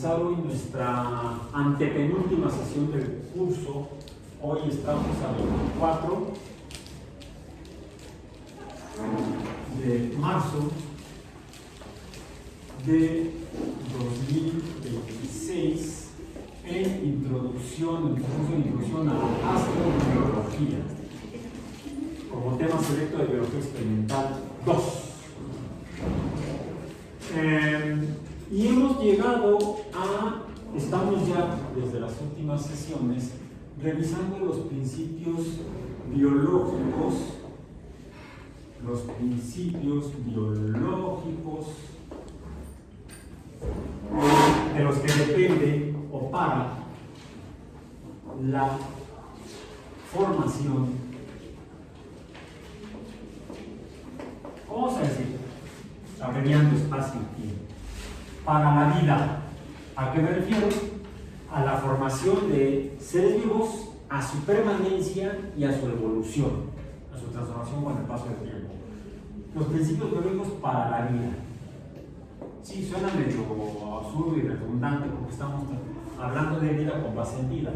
comenzar hoy nuestra antepenúltima sesión del curso. Hoy estamos a 24 de marzo de 2026 en introducción, el curso de introducción a la astrobiología, como tema selecto de biología experimental 2. Y hemos llegado estamos ya desde las últimas sesiones revisando los principios biológicos, de los que depende o para la formación, vamos a decir, abreviando espacio y tiempo, para la vida. ¿A qué me refiero? A la formación de seres vivos, a su permanencia y a su evolución, a su transformación con el paso del tiempo. Los principios biológicos para la vida. Sí, suena medio absurdo y redundante porque estamos hablando de vida con base en vida.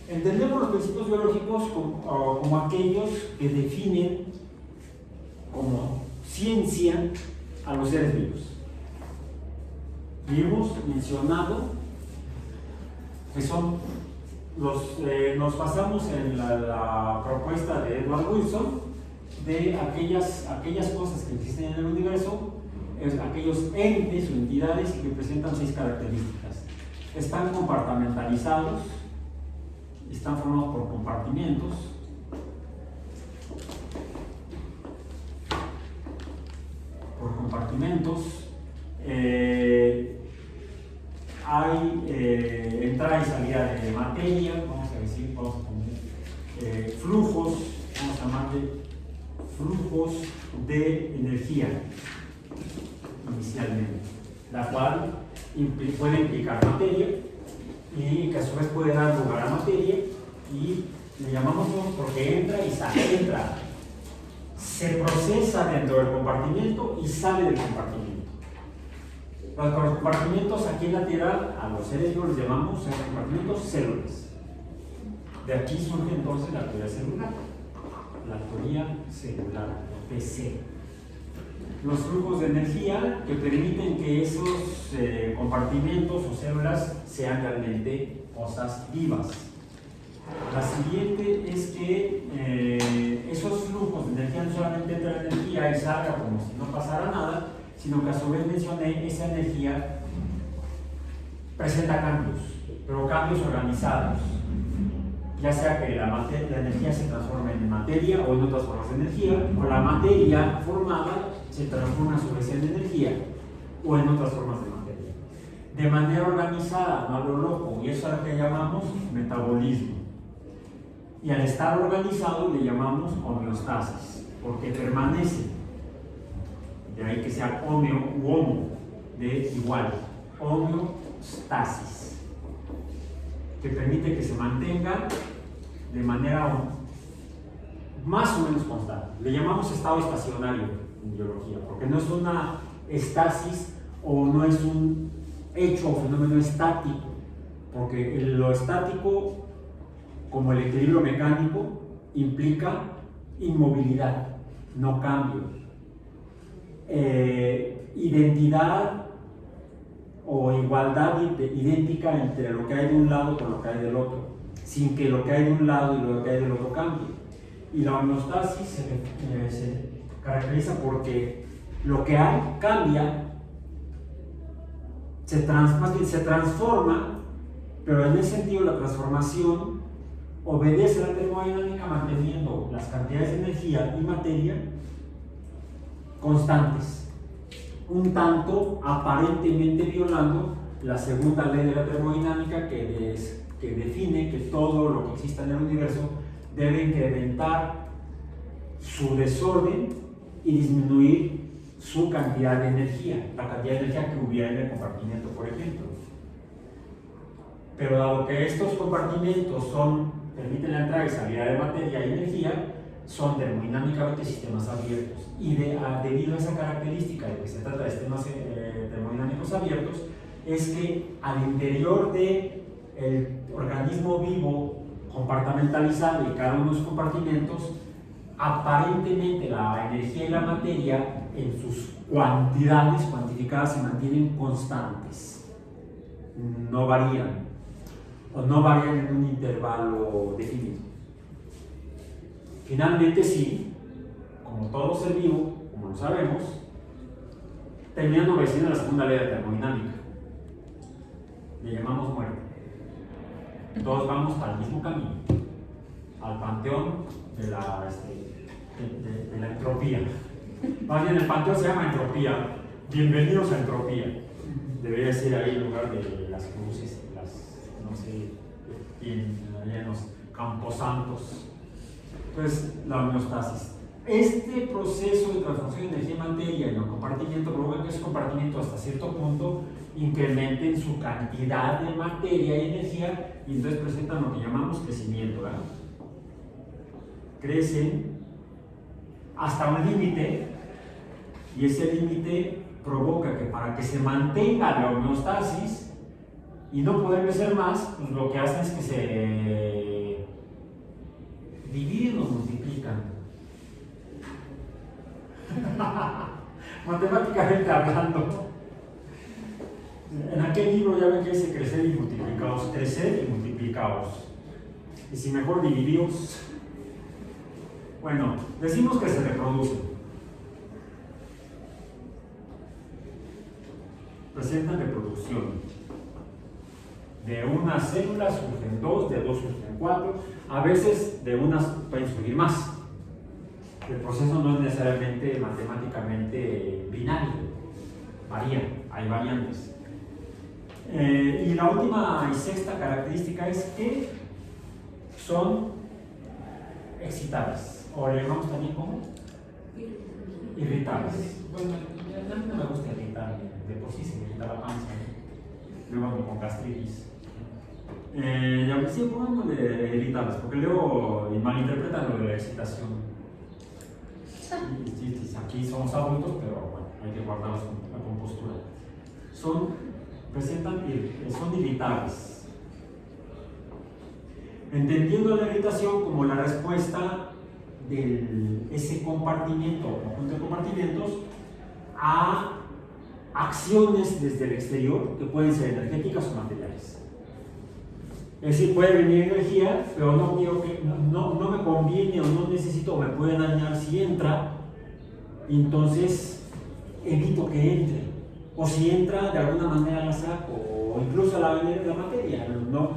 Entendemos los principios biológicos como aquellos que definen como ciencia a los seres vivos. Y hemos mencionado que son nos basamos en la propuesta de Edward Wilson de aquellas cosas que existen en el universo, aquellos entes o entidades que presentan 6 características. Están compartimentalizados, están formados por compartimentos, hay entrada y salida de materia, vamos a poner flujos, vamos a llamarle flujos de energía inicialmente, la cual puede implicar materia y que a su vez puede dar lugar a materia, y le llamamos flujos porque entra y sale, se procesa dentro del compartimento y sale del compartimento. Los compartimentos aquí en la Tierra, a los seres vivos les llamamos compartimentos células. De aquí surge entonces la teoría celular, TC. Los flujos de energía que permiten que esos compartimentos o células sean realmente cosas vivas. La siguiente es que esos flujos de energía no solamente entra energía y salga como si no pasara nada, sino que a su vez mencioné, esa energía presenta cambios, pero cambios organizados, ya sea que la energía se transforme en materia o en otras formas de energía, o la materia formada se transforma a su vez en energía o en otras formas de materia, de manera organizada, no a lo loco, y eso es lo que llamamos metabolismo. Y al estar organizado le llamamos homeostasis, porque permanece. De ahí que sea homeo u homo, de igual, homeostasis, que permite que se mantenga de manera más o menos constante. Le llamamos estado estacionario en biología, porque no es una estasis o no es un hecho o fenómeno estático, porque lo estático, como el equilibrio mecánico, implica inmovilidad, no cambio. Identidad o igualdad idéntica entre lo que hay de un lado con lo que hay del otro, sin que lo que hay de un lado y lo que hay del otro cambie. Y la homeostasis se caracteriza porque lo que hay cambia, se transforma, pero en ese sentido la transformación obedece a la termodinámica manteniendo las cantidades de energía y materia constantes, un tanto aparentemente violando la segunda ley de la termodinámica que define que todo lo que exista en el universo debe incrementar su desorden y disminuir su cantidad de energía, la cantidad de energía que hubiera en el compartimento, por ejemplo. Pero dado que estos compartimentos permiten la entrada y salida de materia y energía, son termodinámicamente sistemas abiertos, y debido a esa característica de que se trata de sistemas termodinámicos abiertos, es que al interior del organismo vivo compartimentalizado y cada uno de sus compartimentos, aparentemente la energía y la materia en sus cuantidades cuantificadas se mantienen constantes, no varían o no varían en un intervalo definido. Finalmente sí, como todo ser vivo, como lo sabemos, terminan obedeciendo la segunda ley de termodinámica. Le llamamos muerte. Todos vamos al mismo camino, al panteón de la entropía. Más bien, el panteón se llama entropía. Bienvenidos a entropía. Debería ser ahí en lugar de las cruces, no sé, allá en los camposantos. Entonces, la homeostasis. Este proceso de transformación de energía y materia en el compartimiento provoca que ese compartimiento hasta cierto punto incremente en su cantidad de materia y energía y entonces presentan lo que llamamos crecimiento, ¿verdad? Crecen hasta un límite y ese límite provoca que para que se mantenga la homeostasis y no poder crecer más, pues lo que hacen es que se dividen o multiplican. Matemáticamente hablando, en aquel libro ya ven que dice crecer y multiplicados, crecer y multiplicados. Y si mejor divididos, bueno, decimos que se reproducen. Presentan reproducción. De una célula surgen dos, de dos surgen cuatro, a veces de unas pueden surgir más. El proceso no es necesariamente matemáticamente binario, varía, hay variantes. Y la última y sexta característica es que son excitables, o le llamamos también como irritables. Bueno, a mí no me gusta irritar, de por sí se me irrita la panza, luego ando con gastritis. Ya sí, pongámosle irritables, porque luego malinterpretan lo de la excitación. Sí, aquí somos adultos, pero bueno, hay que guardar la compostura. Son irritables. Entendiendo la irritación como la respuesta de ese compartimiento o conjunto de compartimentos a acciones desde el exterior que pueden ser energéticas o materiales. Es decir, puede venir energía, pero no me conviene o no necesito o me puede dañar si entra, y entonces evito que entre. O si entra, de alguna manera la saco, o incluso la materia. ¿No?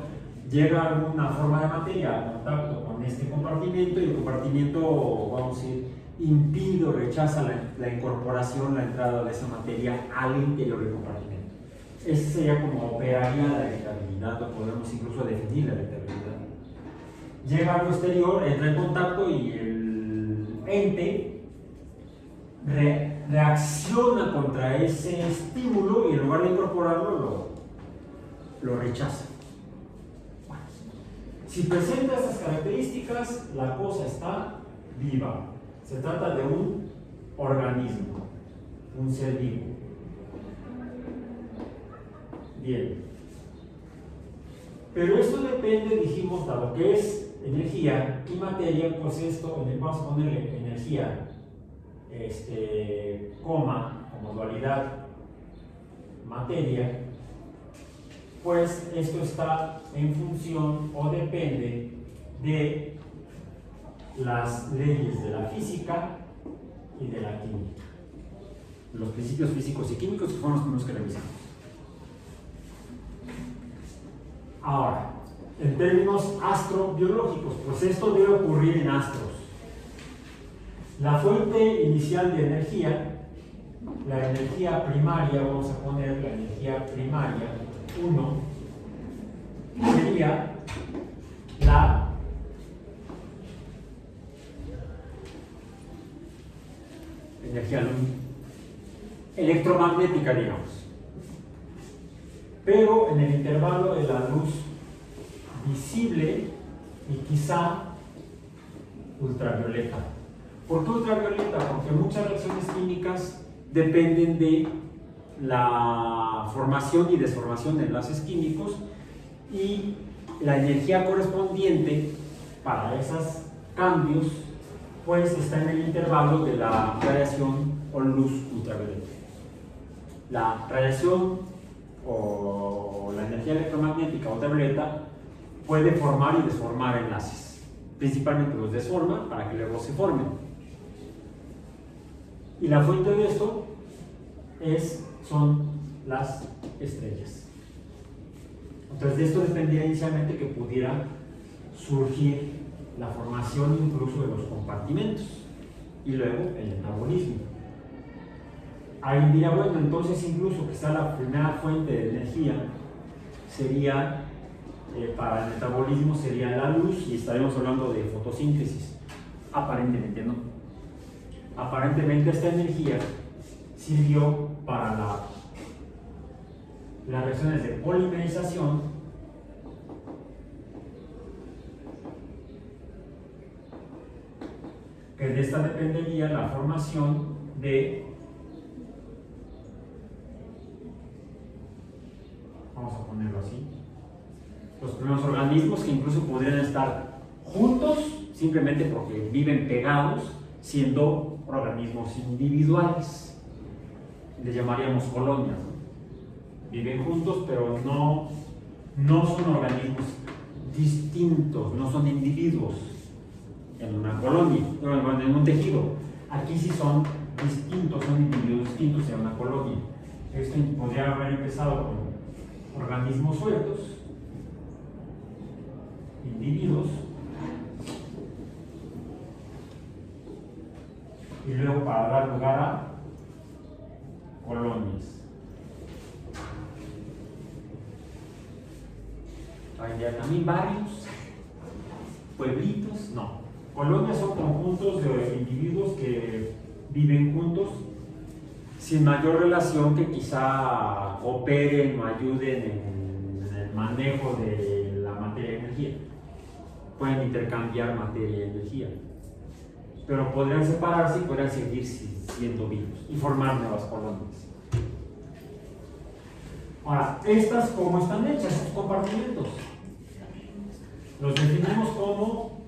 Llega alguna forma de materia a contacto con este compartimento y el compartimento, vamos a decir, impide o rechaza la incorporación, la entrada de esa materia al interior del compartimento. Ese sería como operaría la irritabilidad, o podemos incluso definir la irritabilidad. Llega algo exterior, entra en contacto y el ente reacciona contra ese estímulo y en lugar de incorporarlo lo rechaza. Bueno, si presenta esas características, la cosa está viva. Se trata de un organismo, un ser vivo. Bien, pero esto depende, dijimos, dado que es energía y materia, pues esto, vamos a ponerle energía, coma, como dualidad, materia, pues esto está en función o depende de las leyes de la física y de la química, los principios físicos y químicos que fueron los primeros que revisamos. Ahora, en términos astrobiológicos, pues esto debe ocurrir en astros. La fuente inicial de energía, la energía primaria, vamos a poner la energía primaria 1, sería la energía electromagnética, digamos. Pero en el intervalo de la luz visible y quizá ultravioleta. ¿Por qué ultravioleta? Porque muchas reacciones químicas dependen de la formación y desformación de enlaces químicos y la energía correspondiente para esos cambios pues está en el intervalo de la radiación o luz ultravioleta. La radiación o la energía electromagnética ultravioleta puede formar y desformar enlaces. Principalmente los desforma para que luego se formen. Y la fuente de esto son las estrellas. Entonces de esto dependía inicialmente que pudiera surgir la formación incluso de los compartimentos y luego el metabolismo. Ahí diría, bueno, entonces incluso quizá la primera fuente de energía sería, para el metabolismo sería la luz y estaríamos hablando de fotosíntesis. Aparentemente no. Aparentemente esta energía sirvió para las reacciones de polimerización que de esta dependería la formación de, vamos a ponerlo así, los primeros organismos que incluso podrían estar juntos simplemente porque viven pegados, siendo organismos individuales. Les llamaríamos colonias, ¿no? Viven juntos, pero no son organismos distintos, no son individuos en una colonia, en un tejido. Aquí sí son distintos, son individuos distintos en una colonia. Esto podría haber empezado con organismos sueltos, individuos, y luego para dar lugar a colonias. Hay también barrios, pueblitos, no. Colonias son conjuntos de individuos que viven juntos sin mayor relación, que quizá operen o ayuden en el manejo de la materia y energía. Pueden intercambiar materia y energía, pero podrían separarse y podrían seguir siendo vivos y formar nuevas colonias. Ahora, ¿estas cómo están hechas? Estos compartimentos los definimos como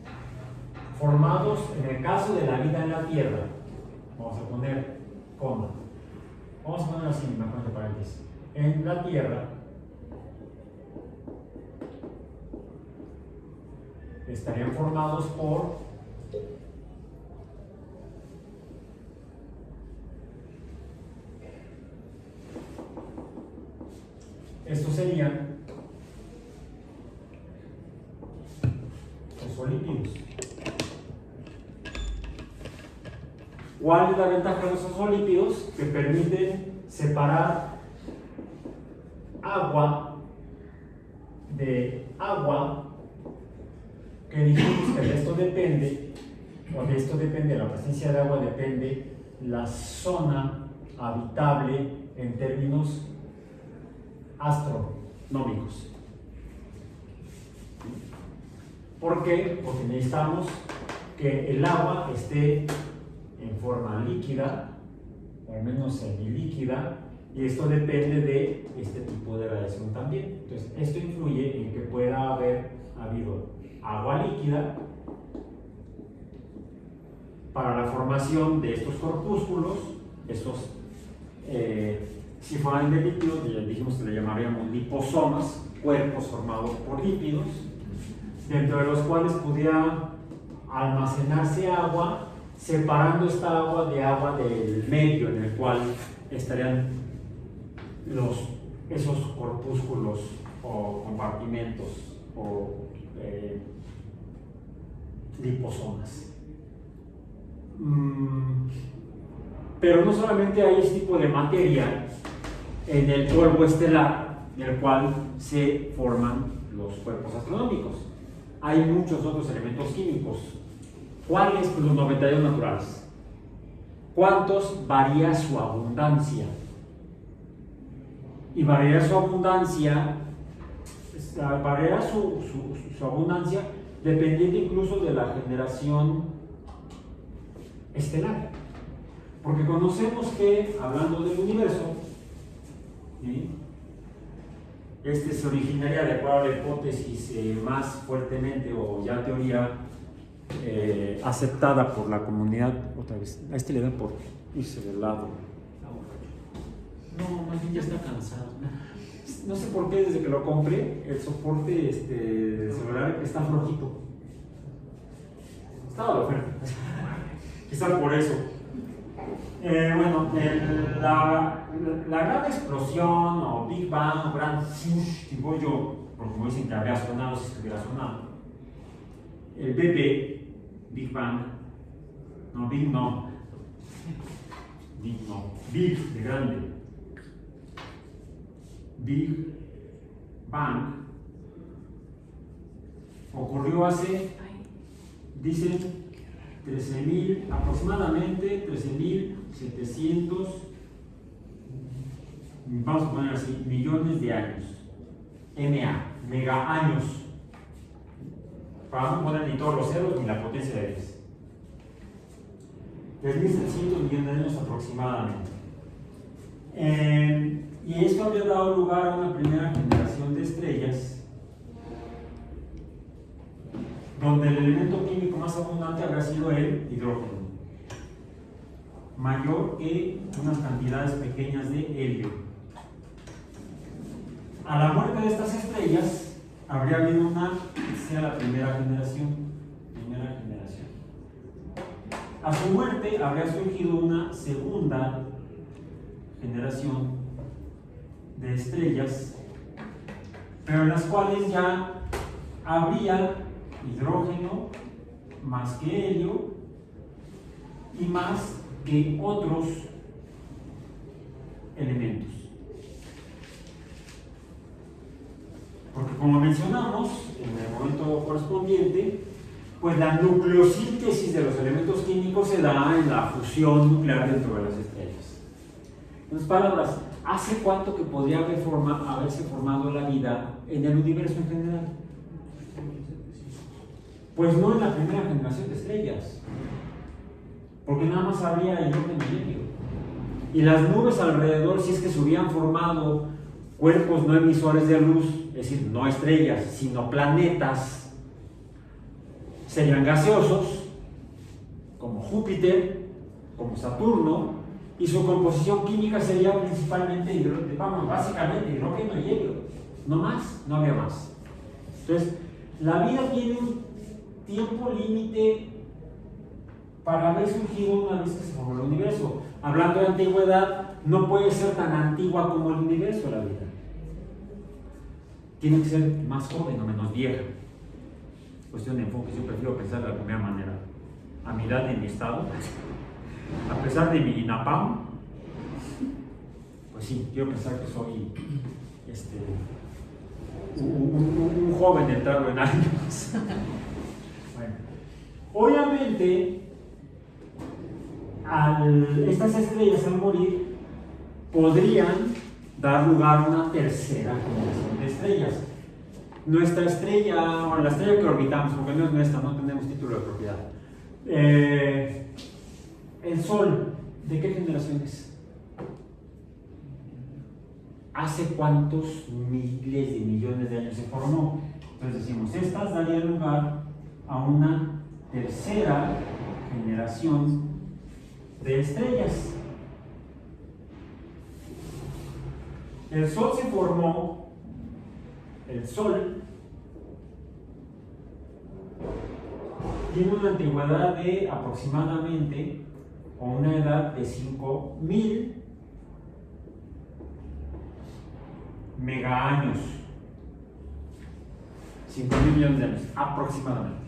formados, en el caso de la vida en la Tierra, vamos a poner coma, vamos a poner así, mejor entre paréntesis, en la Tierra estarían formados por estos serían fosfolípidos. ¿Cuál es la ventaja de los fosfolípidos? Que permiten separar agua de agua, que dijimos que de esto depende, la presencia de agua depende la zona habitable en términos astronómicos. ¿Por qué? Porque necesitamos que el agua esté en forma líquida, o al menos semilíquida, y esto depende de este tipo de radiación también. Entonces, esto influye en que pueda haber habido agua líquida para la formación de estos corpúsculos, si fueran de lípidos, ya dijimos que le llamaríamos liposomas, cuerpos formados por lípidos, dentro de los cuales pudiera almacenarse agua, separando esta agua del medio en el cual estarían esos corpúsculos o compartimentos o liposomas. Pero no solamente hay este tipo de materia en el polvo estelar, en el cual se forman los cuerpos astronómicos. Hay muchos otros elementos químicos. ¿Cuáles? Pues los 92 naturales. ¿Cuántos? Varía su abundancia. Y variará su abundancia, su abundancia dependiendo incluso de la generación estelar. Porque conocemos que, hablando del universo, ¿sí? Este se originaría, de acuerdo a la hipótesis más fuertemente o ya teoría aceptada por la comunidad. Otra vez, a este le da por irse de lado. No, más bien ya está cansado. No sé por qué, desde que lo compré, el soporte del celular está flojito. Estaba de oferta. Quizás por eso. Bueno, la gran explosión o Big Bang o gran swoosh, digo yo, porque como dicen que habría sonado, si estuviera sonado. El Big Bang, no, Big no. Big de grande. Big Bang ocurrió hace, dicen, aproximadamente 13.700, vamos a poner así, millones de años. Mega años. Para no poner ni todos los ceros ni la potencia de ellos. 3.700 millones de años aproximadamente. Y esto había dado lugar a una primera generación de estrellas, donde el elemento químico más abundante habría sido el hidrógeno, mayor que unas cantidades pequeñas de helio. A la muerte de estas estrellas habría habido una, sea la primera generación. A su muerte habría surgido una segunda generación de estrellas, pero en las cuales ya habría hidrógeno más que helio y más que otros elementos. Porque como mencionamos en el momento correspondiente, pues la nucleosíntesis de los elementos químicos se da en la fusión nuclear dentro de las estrellas. En otras palabras, ¿hace cuánto que podría haberse formado la vida en el universo en general? Pues no en la primera generación de estrellas, porque nada más habría hidrógeno y helio. Y las nubes alrededor, si es que se hubieran formado cuerpos no emisores de luz, es decir, no estrellas, sino planetas, serían gaseosos, como Júpiter, como Saturno, y su composición química sería principalmente, básicamente hidrógeno y helio. No más, no había más. Entonces, la vida tiene un tiempo límite para haber surgido una vez que se formó el universo. Hablando de antigüedad, no puede ser tan antigua como el universo la vida. Tiene que ser más joven o menos vieja. Cuestión de enfoque, yo prefiero pensar de la primera manera. A mi edad y mi estado, a pesar de mi INAPAM, pues sí, quiero pensar que soy un joven entrado en años. Bueno, obviamente, estas estrellas al morir podrían dar lugar a una tercera generación de estrellas. Nuestra estrella, o la estrella que orbitamos, porque no es nuestra, no tenemos título de propiedad. El Sol, ¿de qué generación es? ¿Hace cuántos miles de millones de años se formó? Entonces decimos, estas darían lugar a una tercera generación de estrellas. El Sol se formó. El Sol tiene una antigüedad de aproximadamente, o una edad de 5.000 megaaños. 5.000 millones de años, aproximadamente.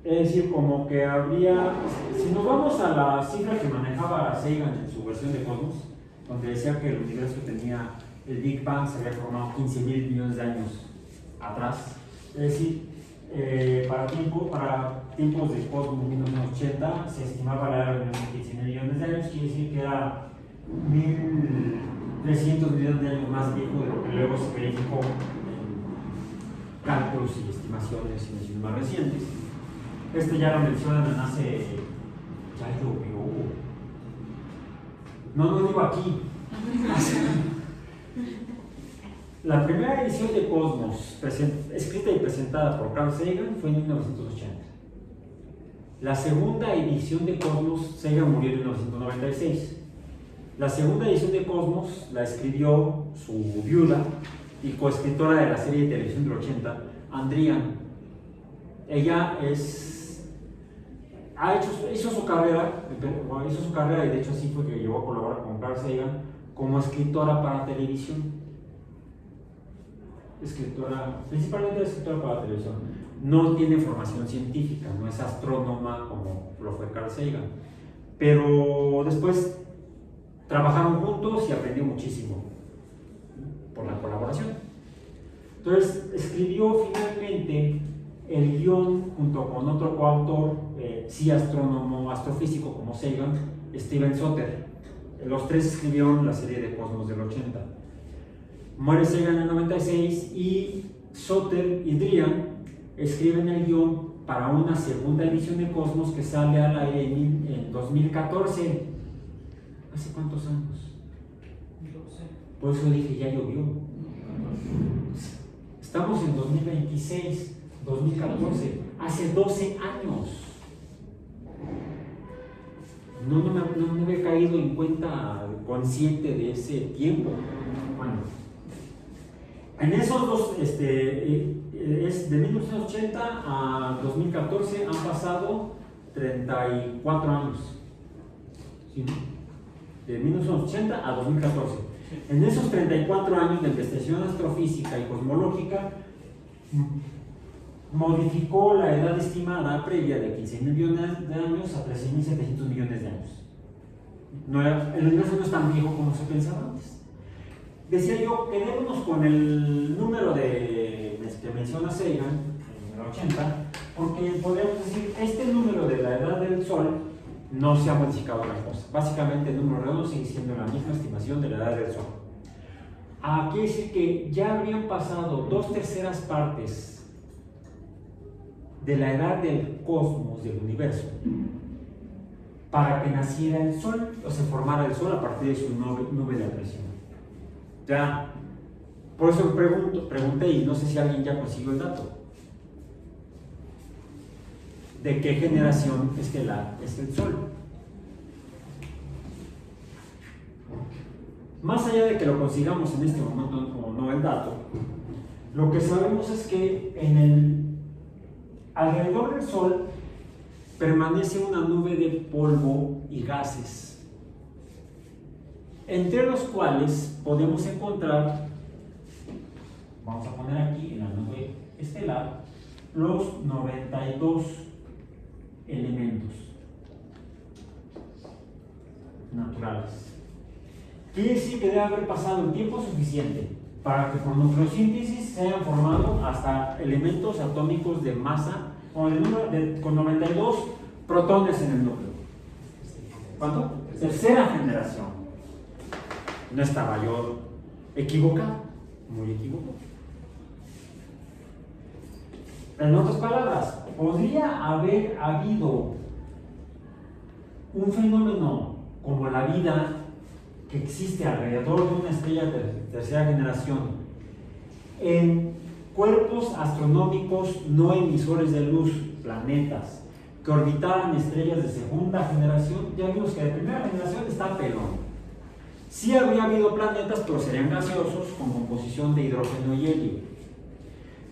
Es decir, como que habría, si nos vamos a la cifra que manejaba Sagan en su versión de Cosmos, donde decía que el universo tenía, el Big Bang se había formado 15.000 millones de años atrás. Es decir, para tiempos de Cosmos 1980 se estimaba la edad de 15.000 millones de años, quiere decir que era 1.300 millones de años más viejo de lo que luego se verificó en cálculos y estimaciones y mediciones más recientes. Ya lo mencionan hace, ya llovió. No lo digo aquí. La primera edición de Cosmos, escrita y presentada por Carl Sagan, fue en 1980. La segunda edición de Cosmos, Sagan murió en 1996. La segunda edición de Cosmos la escribió su viuda y coescritora de la serie de televisión del 80, Andrian. Ella hizo su carrera y de hecho así fue que llegó a colaborar con Carl Sagan como escritora para televisión. Principalmente escritora para televisión. No tiene formación científica, no es astrónoma como lo fue Carl Sagan, pero después trabajaron juntos y aprendió muchísimo por la colaboración. Entonces escribió finalmente el guión junto con otro coautor, sí astrónomo, astrofísico como Sagan, Steven Soter. Los tres escribieron la serie de Cosmos del 80. Muere Sagan en el 96 y Soter y Drian escriben el guión para una segunda edición de Cosmos que sale al aire en 2014. ¿Hace cuántos años? No sé. Por eso dije, ya llovió. Estamos en 2026, 2014, hace 12 años. No me había caído en cuenta consciente de ese tiempo. Bueno, en esos dos, es de 1980 a 2014 han pasado 34 años. ¿Sí? De 1980 a 2014. En esos 34 años de investigación astrofísica y cosmológica, modificó la edad estimada previa de 15.000 millones de años a 13.700 millones de años. El universo no es tan viejo como se pensaba antes. Decía yo, quedémonos con el número que menciona Sagan, en el 80, porque podríamos decir, este número de la edad del Sol no se ha modificado gran cosa. Básicamente el número redondo sigue siendo la misma estimación de la edad del Sol. Quiere decir que ya habrían pasado 2/3 partes de la edad del cosmos, del universo, para que naciera el Sol o se formara el Sol a partir de su nube de acreción. Ya, por eso pregunté y no sé si alguien ya consiguió el dato. ¿De qué generación estelar es el Sol? Más allá de que lo consigamos en este momento o no el dato, lo que sabemos es que alrededor del Sol permanece una nube de polvo y gases, entre los cuales podemos encontrar, vamos a poner aquí en la nube estelar, los 92 elementos naturales. Quiere decir que debe haber pasado el tiempo suficiente para que por nucleosíntesis se hayan formado hasta elementos atómicos de masa con 92 protones en el núcleo. ¿Cuánto? Tercera generación. No estaba yo equivocado, muy equivocado. En otras palabras, podría haber habido un fenómeno como la vida que existe alrededor de una estrella de tercera generación en cuerpos astronómicos no emisores de luz, planetas, que orbitaran estrellas de segunda generación. Ya vimos que de primera generación está pelón. Sí habría habido planetas, pero serían gaseosos con composición de hidrógeno y helio.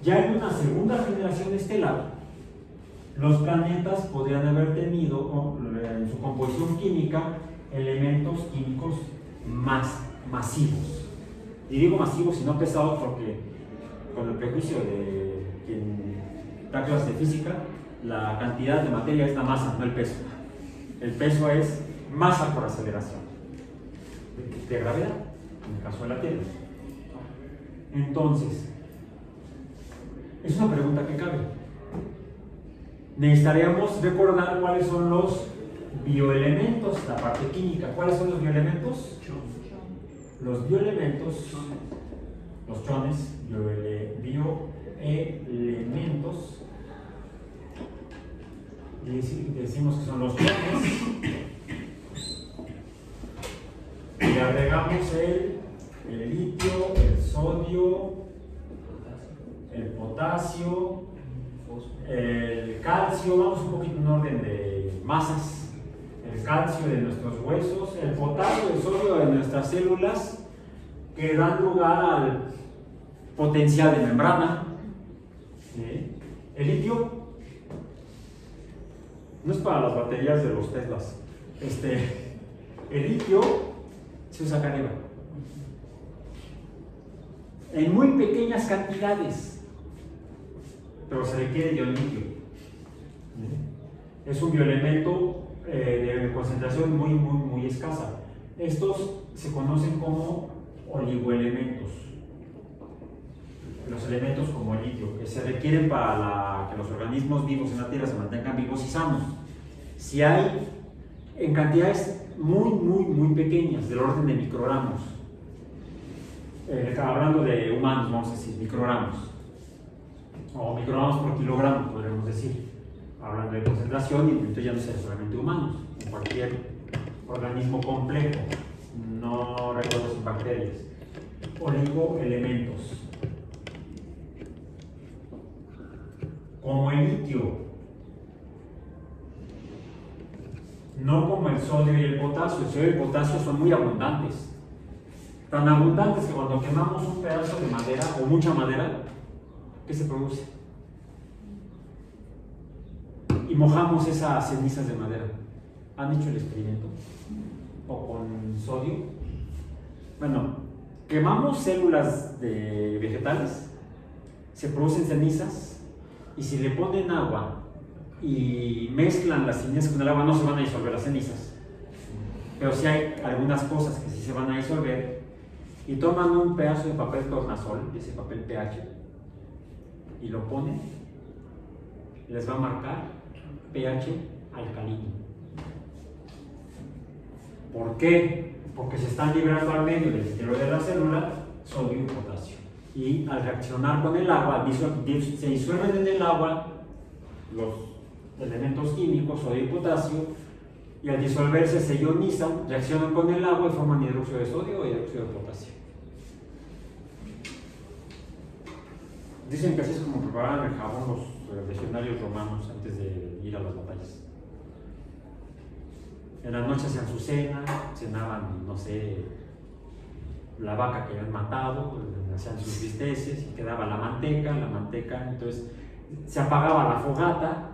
Ya en una segunda generación estelar, los planetas podrían haber tenido en su composición química elementos químicos más masivos. Y digo masivos y no pesados porque, con el prejuicio de quien da clases de física, la cantidad de materia es la masa, no el peso. El peso es masa por aceleración de gravedad, en el caso de la Tierra. Entonces, es una pregunta que cabe. Necesitaríamos recordar cuáles son los bioelementos, la parte química. ¿Cuáles son los bioelementos? Los bioelementos, los chones, bioelementos, decimos que son los chones, agregamos el litio, el sodio, el potasio, el calcio, vamos un poquito en orden de masas, el calcio de nuestros huesos, el potasio, el sodio de nuestras células, que dan lugar al potencial de membrana. El litio no es para las baterías de los Teslas. El litio se usa acá arriba en muy pequeñas cantidades, pero se requiere de litio. Es un bioelemento de concentración muy escasa. Estos se conocen como oligoelementos. Los elementos como el litio, que se requieren para que los organismos vivos en la Tierra se mantengan vivos y sanos. Si hay en cantidades muy pequeñas, del orden de microgramos, hablando de humanos, vamos a decir, microgramos, o microgramos por kilogramo, podríamos decir, hablando de concentración, y entonces ya no sean solamente humanos, en cualquier organismo complejo, no recuerdo si bacterias, oligoelementos. Como el litio, no como el sodio y el potasio. El sodio y el potasio son muy abundantes, tan abundantes que cuando quemamos un pedazo de madera o mucha madera, ¿qué se produce? Y mojamos esas cenizas de madera. ¿Han hecho el experimento? ¿O con sodio? Bueno, quemamos células de vegetales, se producen cenizas, y si le ponen agua y mezclan las cenizas con el agua, no se van a disolver las cenizas, pero sí hay algunas cosas que sí se van a disolver, y toman un pedazo de papel tornasol, ese papel pH, y lo ponen, les va a marcar pH alcalino. ¿Por qué? Porque se están liberando al medio del interior de la célula sodio y potasio. Y al reaccionar con el agua, se disuelven en el agua los elementos químicos, sodio y potasio, y al disolverse se ionizan, reaccionan con el agua y forman hidróxido de sodio o hidróxido de potasio. Dicen que así es como preparaban el jabón los legionarios romanos antes de ir a las batallas. En la noche hacían su cena, cenaban, no sé, la vaca que habían matado, hacían sus bisteces y quedaba la manteca, entonces se apagaba la fogata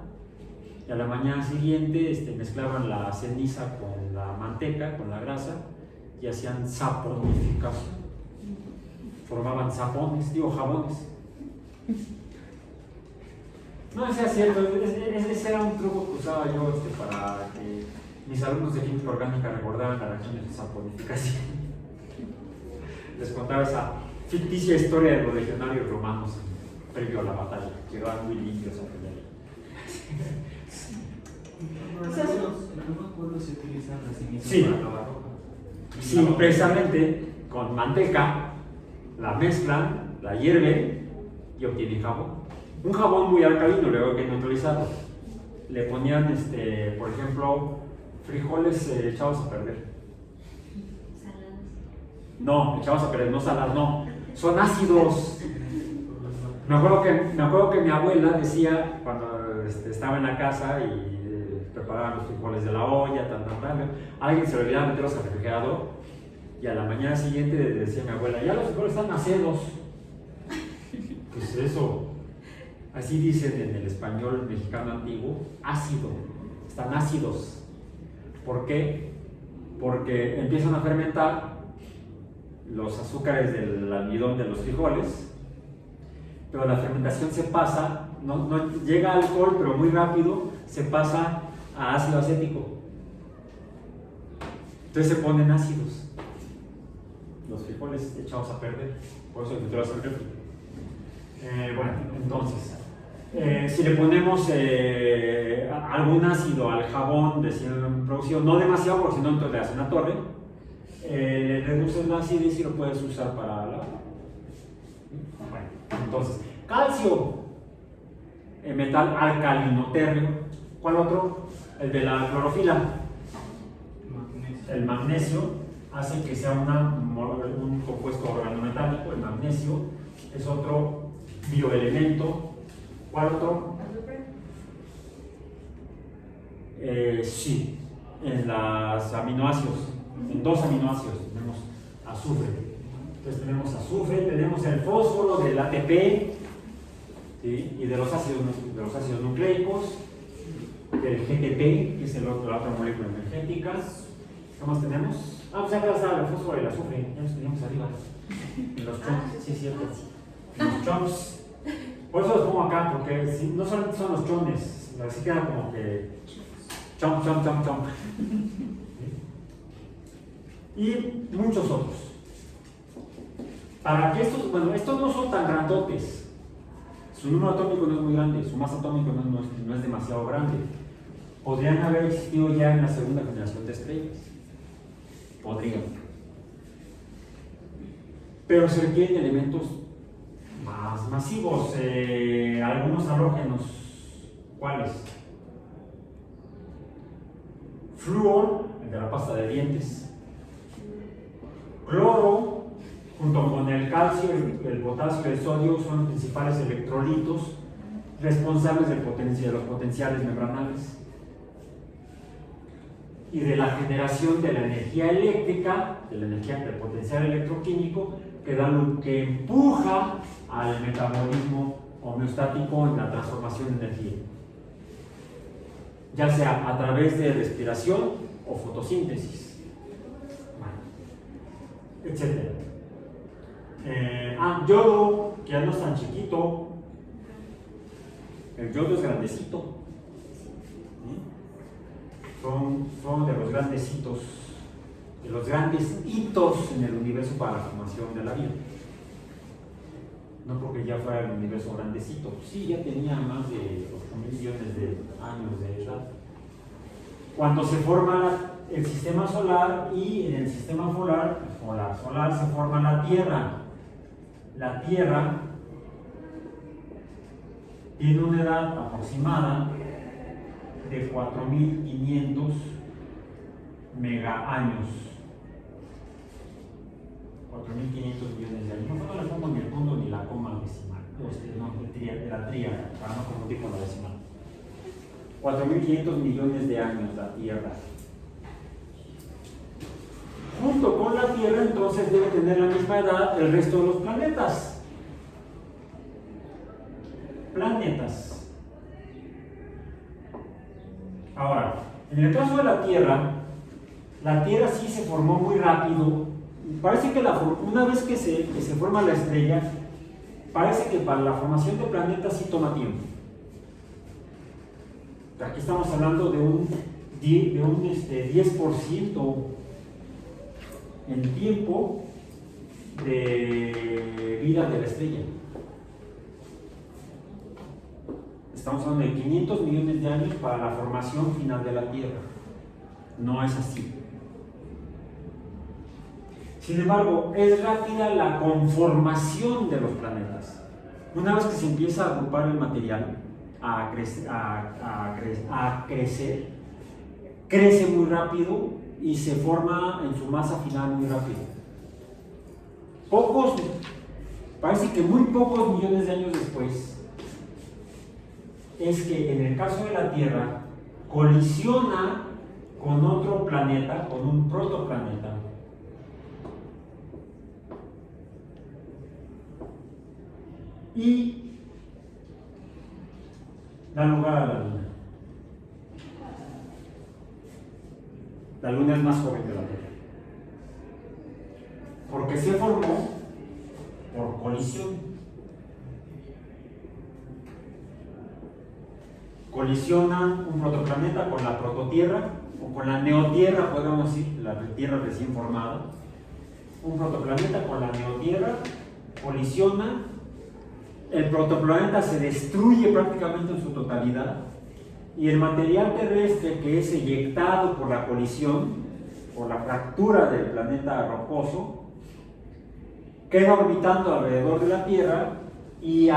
y a la mañana siguiente mezclaban la ceniza con la manteca, con la grasa, y hacían saponificación, formaban jabones. No, ese es cierto, ese era un truco que usaba yo para que mis alumnos de química orgánica recordaran las reacciones de saponificación. Les contaba esa ficticia historia de los legionarios romanos previo a la batalla, quedaban muy limpios a pelear. En algunos pueblos se utilizan las cenizas para lavar ropa. Sí, precisamente con manteca la mezclan, la hierven y obtienen jabón. Un jabón muy alcalino, luego que neutralizado. Le ponían, por ejemplo, frijoles echados a perder. No, echados a perder, no salados, no. Son ácidos. Me acuerdo que mi abuela decía, cuando estaba en la casa y preparaban los frijoles de la olla, alguien se le olvidaba meterlos al refrigerador, y a la mañana siguiente decía mi abuela, ya los frijoles están ácidos. Pues eso, así dicen en el español mexicano antiguo, ácido, están ácidos. ¿Por qué? Porque empiezan a fermentar los azúcares del almidón de los frijoles, pero la fermentación se pasa, no llega al alcohol, pero muy rápido se pasa a ácido acético. Entonces se ponen ácidos los frijoles echados a perder, por eso meterlos al refri. Bueno, entonces, si le ponemos algún ácido al jabón recién producido, no demasiado, porque si no entonces le hacen una torre, le reduces la acidez y lo puedes usar para la... Bueno, entonces, calcio, metal alcalino térreo. ¿Cuál otro? El de la clorofila. El magnesio, hace que sea un compuesto organometálico, el magnesio, es otro bioelemento. ¿Cuál otro? Sí, en los aminoácidos, en 2 aminoácidos tenemos azufre. Entonces tenemos azufre, tenemos el fósforo del ATP, ¿sí? Y de los ácidos nucleicos, del GTP, que es la otra molécula energética. ¿Qué más tenemos? Pues acá está el fósforo y el azufre, ya los teníamos arriba. En los chomps, sí es cierto. En los chomps. Por eso los pongo acá, porque si, no solamente son los chones, así queda como que chomp, chomp, chomp, chomp. Y muchos otros. Para que estos no son tan grandotes. Su número atómico no es muy grande, su masa atómica no es demasiado grande. Podrían haber existido ya en la segunda generación de estrellas. Podrían. Pero se requieren elementos más masivos, algunos halógenos. ¿Cuáles? Flúor, el de la pasta de dientes. Cloro, junto con el calcio, el potasio y el sodio, son los principales electrolitos responsables de los potenciales membranales y de la generación de la energía eléctrica, del potencial electroquímico, que empuja al metabolismo homeostático en la transformación de energía, ya sea a través de respiración o fotosíntesis, etc. Yodo, que ya no es tan chiquito, el yodo es grandecito. Son de los grandes hitos, en el universo para la formación de la vida. No porque ya fuera el universo grandecito, sí, ya tenía más de 8.000 millones de años de edad. Cuando se forma el sistema solar, y en el sistema solar se forma la Tierra. La Tierra tiene una edad aproximada de 4.500 megaaños. 4.500 millones de años. No le pongo ni el punto ni la coma decimal, de la tríada, para no confundir con la decimal. 4.500 millones de años la Tierra. Junto con la Tierra, entonces, debe tener la misma edad el resto de los planetas. Ahora, en el caso de la Tierra sí se formó muy rápido. Parece que una vez que se forma la estrella, parece que para la formación de planetas sí toma tiempo. Aquí estamos hablando de un 10% en tiempo de vida de la estrella. Estamos hablando de 500 millones de años para la formación final de la Tierra. No es así. Sin embargo, es rápida la conformación de los planetas. Una vez que se empieza a agrupar el material, a crecer, crece muy rápido y se forma en su masa final muy rápido. Parece que muy pocos millones de años después, es que en el caso de la Tierra colisiona con otro planeta, con un protoplaneta, y da lugar a la Luna. La Luna es más joven que la Tierra, porque se formó por colisión. Colisiona un protoplaneta con la prototierra, o con la neotierra, podemos decir, la Tierra recién formada. Un protoplaneta con la neotierra colisiona, el protoplaneta se destruye prácticamente en su totalidad, y el material terrestre que es eyectado por la colisión, por la fractura del planeta rocoso, queda orbitando alrededor de la Tierra y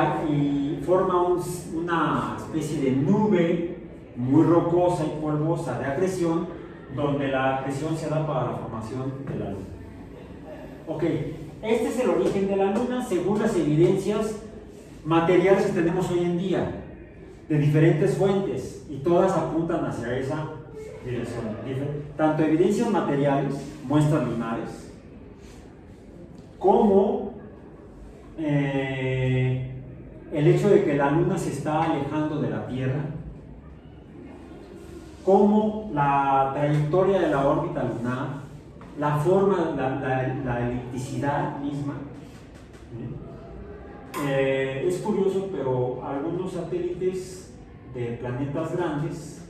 forma una especie de nube muy rocosa y polvosa de acreción, donde la presión se da para la formación de la Luna. Ok, este es el origen de la Luna según las evidencias materiales que tenemos hoy en día, de diferentes fuentes, y todas apuntan hacia esa dirección. Tanto evidencias materiales, muestras lunares, como el hecho de que la Luna se está alejando de la Tierra, como la trayectoria de la órbita lunar, la forma, la elipticidad misma. Es curioso, pero algunos satélites de planetas grandes,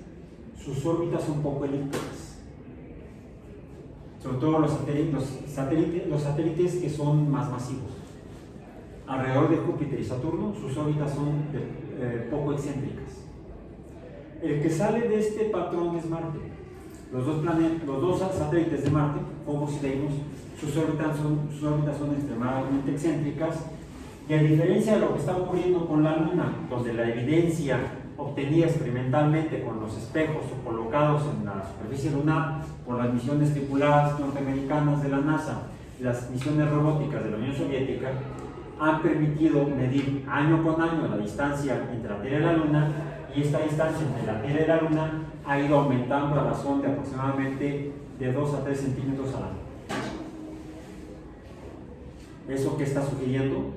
sus órbitas son poco elípticas. Sobre todo los satélites que son más masivos. Alrededor de Júpiter y Saturno, sus órbitas son poco excéntricas. El que sale de este patrón es Marte. Los dos satélites de Marte, Phobos y Deimos, sus órbitas son extremadamente excéntricas, y a diferencia de lo que está ocurriendo con la Luna, donde la evidencia obtenida experimentalmente con los espejos o colocados en la superficie lunar por las misiones tripuladas norteamericanas de la NASA y las misiones robóticas de la Unión Soviética, han permitido medir año con año la distancia entre la Tierra y la Luna, y esta distancia entre la Tierra y la Luna ha ido aumentando a razón de aproximadamente de 2 a 3 centímetros al año. ¿Eso qué está sugiriendo?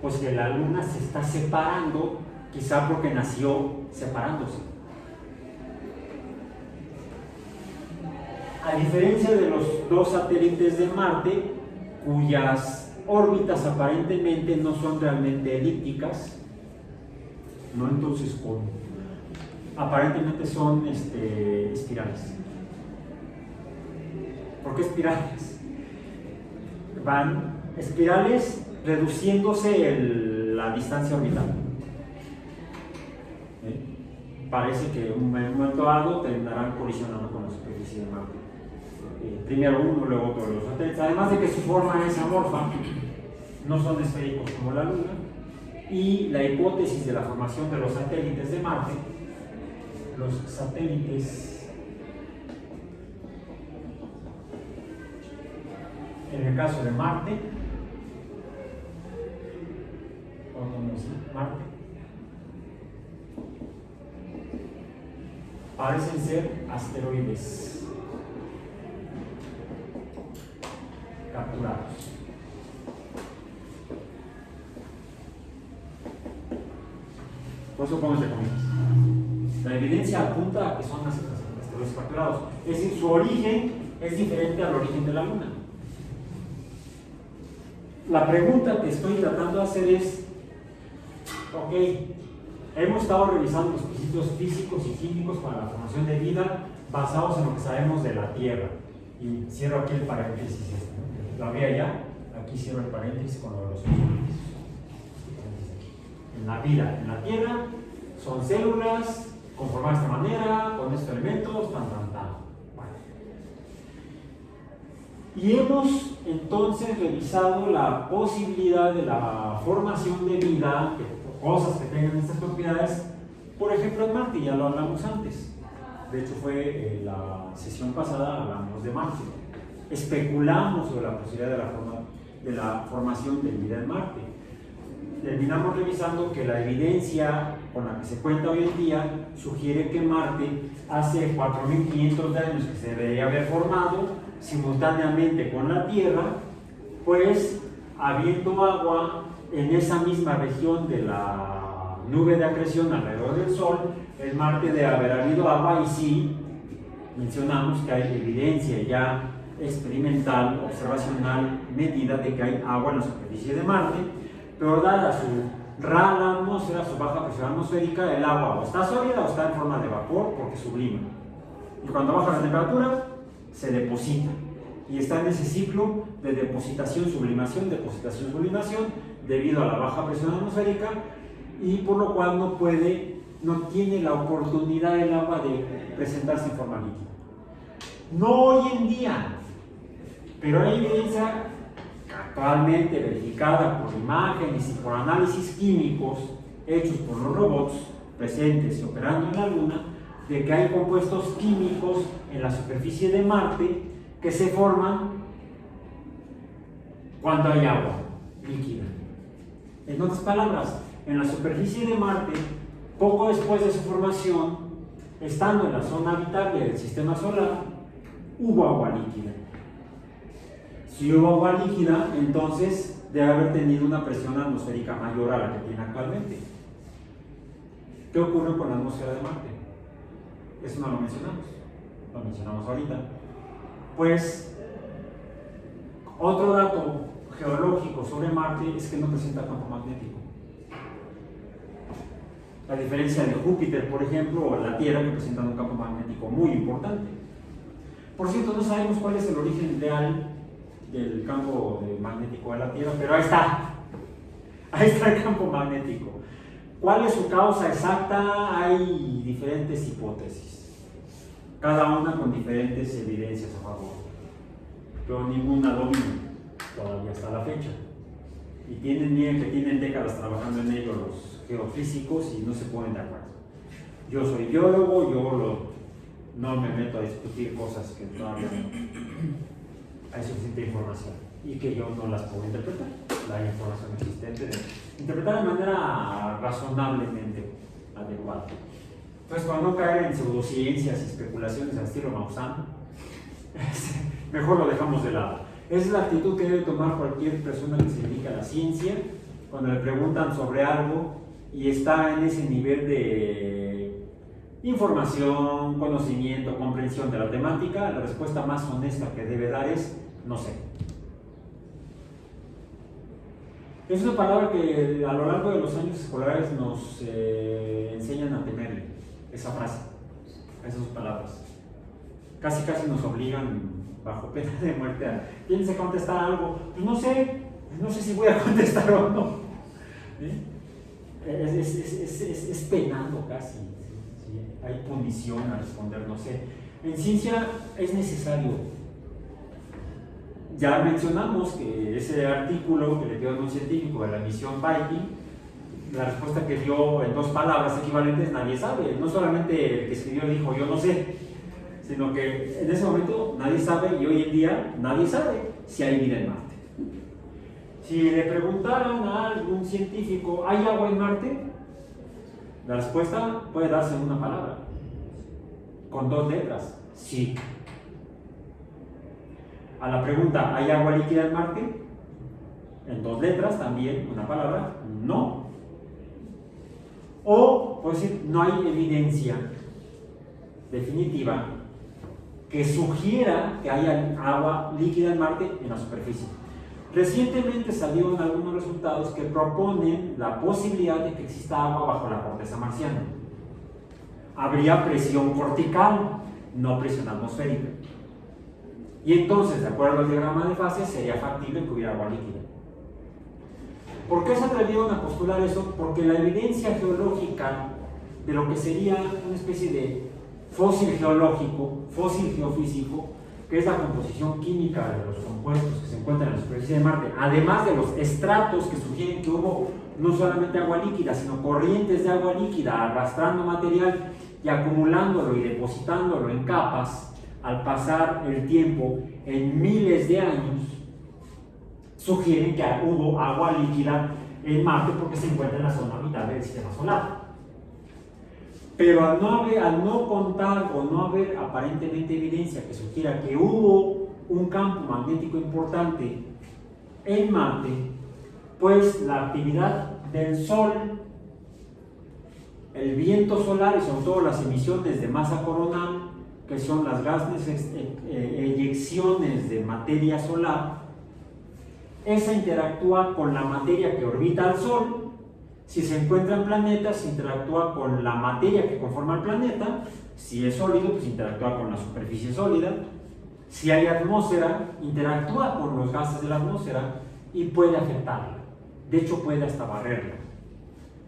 Pues que la Luna se está separando, quizá porque nació separándose. A diferencia de los dos satélites de Marte, cuyas órbitas aparentemente no son realmente elípticas, ¿no? Entonces, aparentemente son espirales. ¿Por qué espirales? Van espirales reduciéndose la distancia orbital. Parece que en un momento dado terminarán colisionando con la superficie de Marte. Primero uno, luego otro de los satélites. Además de que su forma es amorfa, no son esféricos como la Luna, y la hipótesis de la formación de los satélites de Marte, los satélites, en el caso de Marte, parecen ser asteroides capturados. Por eso pongo entre comillas. La evidencia apunta a que son asteroides capturados. Es decir, su origen es diferente al origen de la Luna. La pregunta que estoy tratando de hacer es: ok, hemos estado revisando los principios físicos y químicos para la formación de vida basados en lo que sabemos de la Tierra. Y cierro aquí el paréntesis. Lo había ya, aquí cierro el paréntesis con lo de los ozones. En la vida, en la Tierra, son células conformadas de esta manera, con estos elementos, tan. Bueno. Y hemos entonces revisado la posibilidad de la formación de vida, cosas que tengan estas propiedades, por ejemplo en Marte, ya lo hablamos antes. De hecho fue la sesión pasada, hablamos de Marte. Especulamos sobre la posibilidad de la formación de vida en Marte. Terminamos revisando que la evidencia con la que se cuenta hoy en día sugiere que Marte hace 4.500 de años que se debería haber formado simultáneamente con la Tierra, pues habiendo agua en esa misma región de la nube de acreción alrededor del Sol, el Marte debe haber habido agua, y sí mencionamos que hay evidencia ya experimental, observacional, medida de que hay agua en la superficie de Marte, pero dada su rala atmósfera, su baja presión atmosférica, el agua o está sólida o está en forma de vapor porque sublima. Y cuando baja la temperatura, se deposita. Y está en ese ciclo de depositación, sublimación, debido a la baja presión atmosférica, y por lo cual no tiene la oportunidad el agua de presentarse en forma líquida. No hoy en día, pero hay evidencia actualmente verificada por imágenes y por análisis químicos hechos por los robots presentes y operando en la Luna, de que hay compuestos químicos en la superficie de Marte que se forman cuando hay agua líquida. En otras palabras, en la superficie de Marte, poco después de su formación, estando en la zona habitable del sistema solar, hubo agua líquida. Si hubo agua líquida, entonces debe haber tenido una presión atmosférica mayor a la que tiene actualmente. ¿Qué ocurre con la atmósfera de Marte? Eso no lo mencionamos ahorita. Pues, otro dato geológico sobre Marte es que no presenta campo magnético. A diferencia de Júpiter, por ejemplo, o la Tierra, que presentan un campo magnético muy importante. Por cierto, no sabemos cuál es el origen real del campo magnético de la Tierra, pero ahí está el campo magnético. ¿Cuál es su causa exacta? Hay diferentes hipótesis, cada una con diferentes evidencias a favor, pero ninguna domina todavía hasta la fecha. Y tienen décadas trabajando en ello los geofísicos y no se ponen de acuerdo. Yo soy biólogo, no me meto a discutir cosas que todavía no hay suficiente información y que yo no las puedo interpretar. La información existente, interpretar de manera razonablemente adecuada. Entonces, para no caer en pseudociencias y especulaciones al estilo Maussan, mejor lo dejamos de lado. Esa es la actitud que debe tomar cualquier persona que se dedica a la ciencia cuando le preguntan sobre algo y está en ese nivel de información, conocimiento, comprensión de la temática. La respuesta más honesta que debe dar es no sé. Es una palabra que a lo largo de los años escolares nos enseñan a temerle, esa frase, esas palabras. Casi nos obligan bajo pena de muerte a ¿tienes que contestar algo? Pues no sé si voy a contestar o no. Es penado casi. ¿Sí? Hay punición a responder, no sé. En ciencia es necesario. Ya mencionamos que ese artículo que le dio a un científico de la misión Viking, la respuesta que dio en 2 palabras equivalentes nadie sabe. No solamente el que escribió dijo yo no sé, sino que en ese momento nadie sabe y hoy en día nadie sabe si hay vida en Marte. Si le preguntaran a algún científico ¿hay agua en Marte? La respuesta puede darse en una palabra, con 2 letras, sí. A la pregunta ¿hay agua líquida en Marte? En 2 letras también una palabra, no. O puede decir no hay evidencia definitiva que sugiera que haya agua líquida en Marte en la superficie. Recientemente salieron algunos resultados que proponen la posibilidad de que exista agua bajo la corteza marciana. Habría presión cortical, no presión atmosférica. Y entonces, de acuerdo al diagrama de fases, sería factible que hubiera agua líquida. ¿Por qué se atrevieron a postular eso? Porque la evidencia geológica de lo que sería una especie de fósil geológico, fósil geofísico, que es la composición química de los compuestos que se encuentran en la superficie de Marte, además de los estratos que sugieren que hubo no solamente agua líquida, sino corrientes de agua líquida arrastrando material y acumulándolo y depositándolo en capas, al pasar el tiempo en miles de años, sugieren que hubo agua líquida en Marte porque se encuentra en la zona habitable del sistema solar. Pero al no contar o no haber aparentemente evidencia que sugiera que hubo un campo magnético importante en Marte, pues la actividad del Sol, el viento solar y sobre todo las emisiones de masa coronal, que son las grandes eyecciones de materia solar, esa interactúa con la materia que orbita al Sol. Si se encuentran planetas, interactúa con la materia que conforma el planeta. Si es sólido, pues interactúa con la superficie sólida. Si hay atmósfera, interactúa con los gases de la atmósfera y puede afectarla. De hecho, puede hasta barrerla.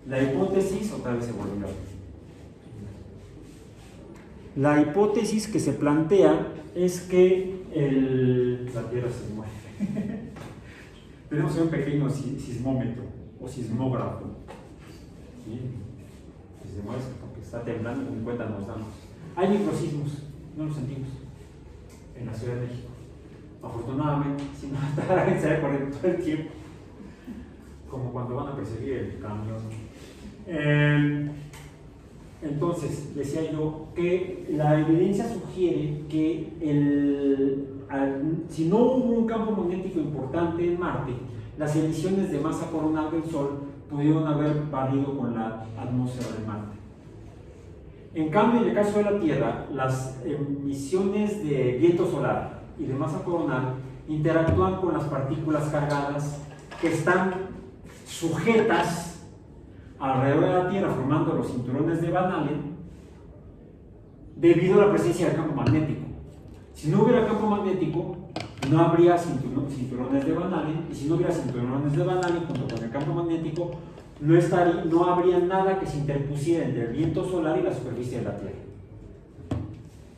La hipótesis, otra vez se volvió. La hipótesis que se plantea es que la Tierra se mueve. Tenemos un pequeño sismómetro o sismógrafo. ¿Sí? Si se mueve porque está temblando, en cuenta nos damos. Hay microsismos, no los sentimos en la Ciudad de México. Afortunadamente, si no, estaría corriendo todo el tiempo, como cuando van a perseguir el camión. Entonces, decía yo que la evidencia sugiere que si no hubo un campo magnético importante en Marte, las emisiones de masa coronal del Sol pudieron haber variado con la atmósfera de Marte. En cambio, en el caso de la Tierra, las emisiones de viento solar y de masa coronal interactúan con las partículas cargadas que están sujetas alrededor de la Tierra, formando los cinturones de Van Allen, debido a la presencia del campo magnético. Si no hubiera campo magnético, no habría cinturones de Van Allen, y si no hubiera cinturones de Van Allen junto con el campo magnético, no habría nada que se interpusiera entre el viento solar y la superficie de la Tierra,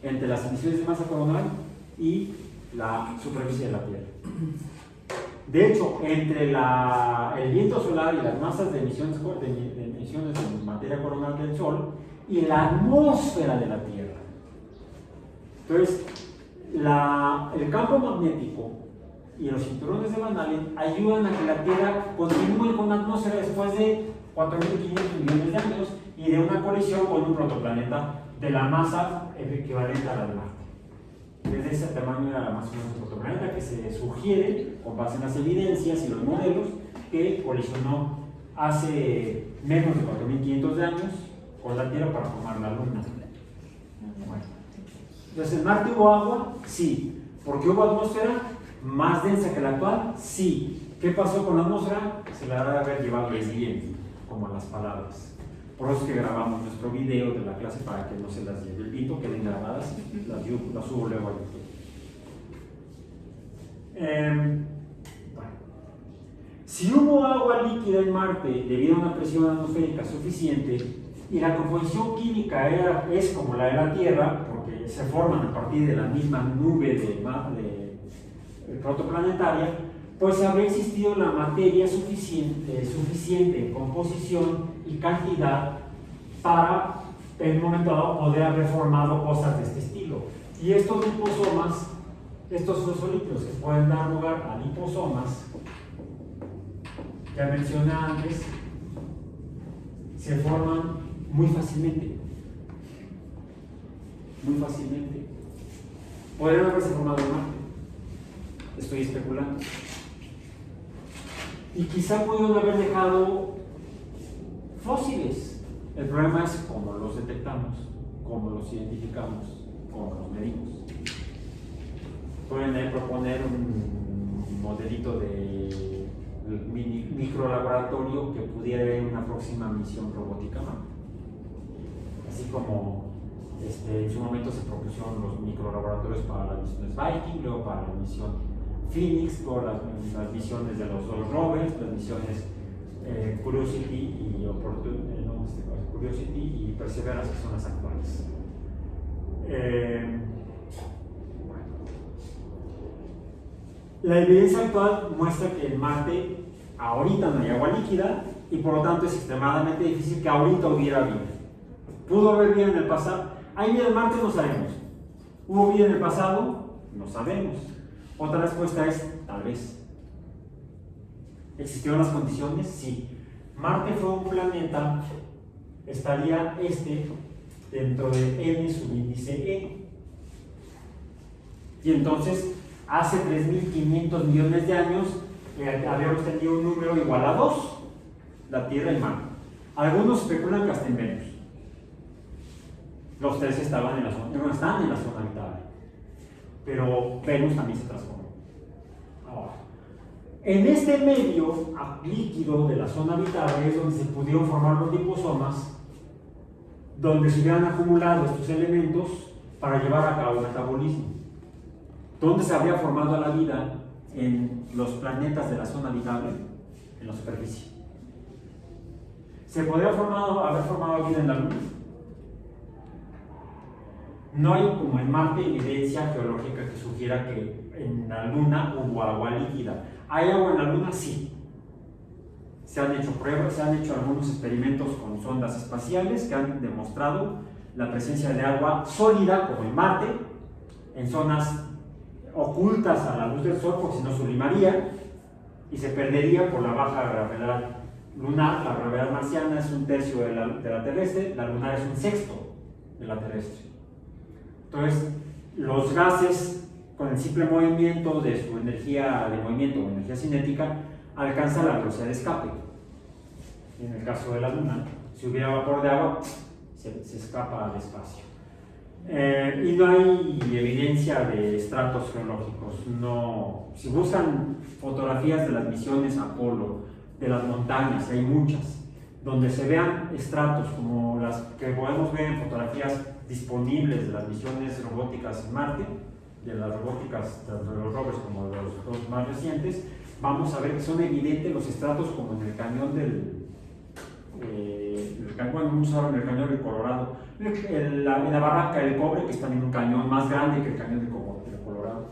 entre las emisiones de masa coronal y la superficie de la Tierra. De hecho, entre el viento solar y las masas de emisiones de materia coronal del Sol y la atmósfera de la Tierra. Entonces, el campo magnético y los cinturones de Van Allen ayudan a que la Tierra continúe con la atmósfera después de 4.500 millones de años y de una colisión con un protoplaneta de la masa equivalente a la de Marte. Desde ese tamaño era más o menos el protoplaneta que se sugiere, con base en las evidencias y los modelos, que colisionó hace menos de 4.500 de años con la Tierra para formar la Luna. Bueno. Entonces, ¿en Marte hubo agua? Sí. ¿Por qué hubo atmósfera más densa que la actual? Sí. ¿Qué pasó con la atmósfera? Se la debe haber llevado el viento, como las palabras. Por eso es que grabamos nuestro video de la clase para que no se las lleve el viento, queden grabadas, las subo luego a YouTube. Bueno. Si hubo agua líquida en Marte debido a una presión atmosférica suficiente y la composición química es como la de la Tierra, porque se forman a partir de la misma nube de protoplanetaria, pues habría existido la materia suficiente en composición y cantidad para en un momento dado poder haber formado cosas de este estilo. Y estos liposomas, estos fosfolípidos que pueden dar lugar a liposomas, que mencioné antes, se forman muy fácilmente. Muy fácilmente. Podrían haberse formado en Marte. Estoy especulando. Y quizá pudieron haber dejado fósiles. El problema es cómo los detectamos, cómo los identificamos, cómo los medimos. Pueden proponer un modelito de microlaboratorio que pudiera ir en una próxima misión robótica, ¿no? Así como en su momento se propusieron los microlaboratorios para las misiones Viking, luego para la misión Phoenix, por las misiones de los dos rovers, las misiones Curiosity y Perseverance, que son las actuales. Bueno. La evidencia actual muestra que en Marte ahorita no hay agua líquida y por lo tanto es extremadamente difícil que ahorita hubiera vida. ¿Pudo haber vida en el pasado? ¿Hay vida en Marte? No sabemos. ¿Hubo vida en el pasado? No sabemos. Otra respuesta es tal vez. ¿Existieron las condiciones? Sí. Marte fue un planeta, estaría dentro de N subíndice E. Y entonces, hace 3.500 millones de años, habíamos tenido un número igual a 2, la Tierra y Marte. Algunos especulan que hasta en Venus. Los tres están en la zona habitable. Pero Venus también se transformó. Ahora, en este medio líquido de la zona habitable es donde se pudieron formar los liposomas, donde se hubieran acumulado estos elementos para llevar a cabo el metabolismo. ¿Dónde se habría formado la vida en los planetas de la zona habitable? En la superficie. ¿Se podría haber formado vida en la Luna? No hay, como en Marte, evidencia geológica que sugiera que en la Luna hubo agua líquida. ¿Hay agua en la Luna? Sí. Se han hecho pruebas, se han hecho algunos experimentos con sondas espaciales que han demostrado la presencia de agua sólida, como en Marte, en zonas ocultas a la luz del Sol, porque si no sublimaría y se perdería por la baja gravedad lunar. La gravedad marciana es 1/3 de la terrestre, la lunar es 1/6 de la terrestre. Entonces, los gases, con el simple movimiento de su energía de movimiento o energía cinética, alcanzan la velocidad de escape. En el caso de la Luna, si hubiera vapor de agua, se escapa al espacio. Y no hay evidencia de estratos geológicos. No. Si buscan fotografías de las misiones Apolo, de las montañas, hay muchas, donde se vean estratos como las que podemos ver en fotografías disponibles de las misiones robóticas en Marte, de las robóticas tanto de los rovers como de los dos más recientes, vamos a ver que son evidentes los estratos como en el cañón bueno, muchos hablan del cañón del Colorado, en la barranca del Cobre, que es también un cañón más grande que el cañón del Colorado,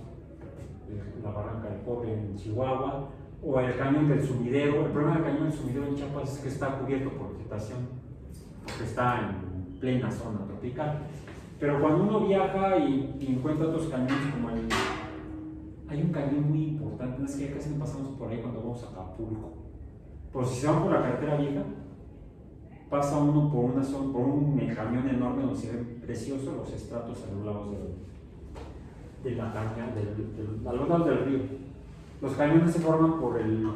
la barranca del Cobre en Chihuahua, o el cañón del Sumidero. El problema del cañón del Sumidero en Chiapas es que está cubierto por vegetación, porque está en plena zona tropical. Pero cuando uno viaja y encuentra otros cañones como hay un cañón muy importante, es que casi no pasamos por ahí cuando vamos a Acapulco. Pero si se van por la carretera vieja, pasa uno por una zona, por un cañón enorme donde se ven preciosos los estratos a los lados de la caña, a los lados del río. Los cañones se forman por el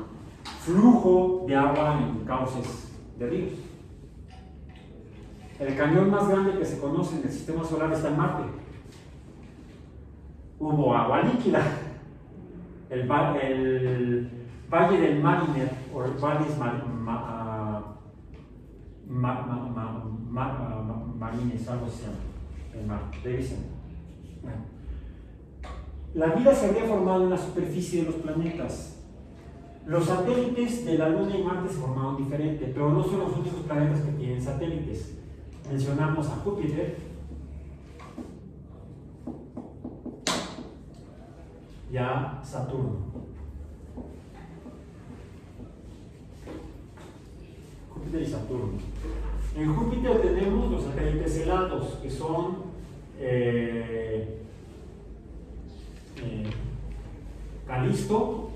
flujo de agua en cauces de ríos. El cañón más grande que se conoce en el sistema solar está en Marte. Hubo agua líquida. El Valle del Mariner, o el Valles Marines, algo así se llama, en Marte. Revisen. Bueno. La vida se habría formado en la superficie de los planetas. Los satélites de la Luna y Marte se formaron diferente, pero no son los únicos planetas que tienen satélites. Mencionamos a Júpiter y a Saturno. Júpiter y Saturno. En Júpiter tenemos los satélites helados, que son Calisto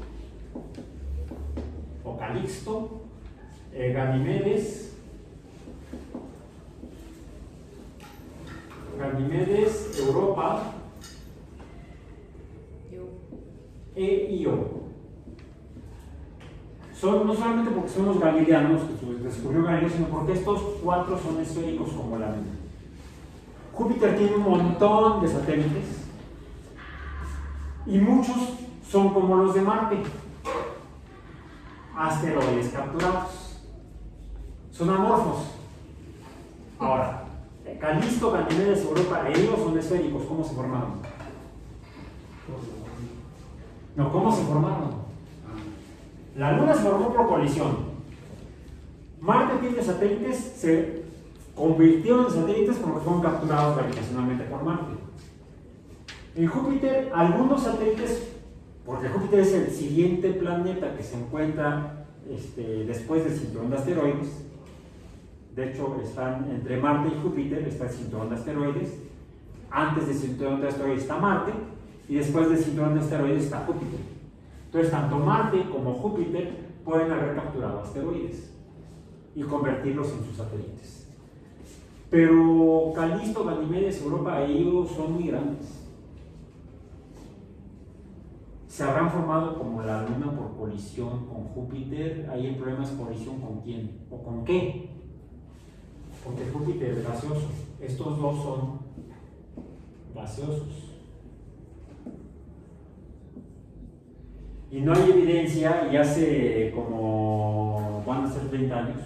o Calixto, Ganimedes, Europa e Io. No solamente porque son los galileanos, que descubrió Galileo, sino porque estos 4 son esféricos como la Luna. Júpiter tiene un montón de satélites y muchos son como los de Marte, asteroides capturados, son amorfos. Ahora, Calisto, Ganimedes, Europa e Io son esféricos. ¿Cómo se formaron? No, ¿cómo se formaron? La Luna se formó por colisión. Marte tiene satélites, se convirtieron en satélites porque fueron capturados gravitacionalmente por Marte. En Júpiter, algunos satélites, porque Júpiter es el siguiente planeta que se encuentra después del cinturón de asteroides. De hecho, están entre Marte y Júpiter, está el cinturón de asteroides. Antes del cinturón de asteroides está Marte, y después del cinturón de asteroides está Júpiter. Entonces, tanto Marte como Júpiter pueden haber capturado asteroides y convertirlos en sus satélites. Pero Calisto, Ganimedes, Europa e Io son muy grandes. Se habrán formado como la Luna por colisión con Júpiter. Ahí el problema es colisión con quién o con qué. Porque Júpiter es gaseoso. Estos dos son gaseosos. Y no hay evidencia, y hace como van a ser 30 años,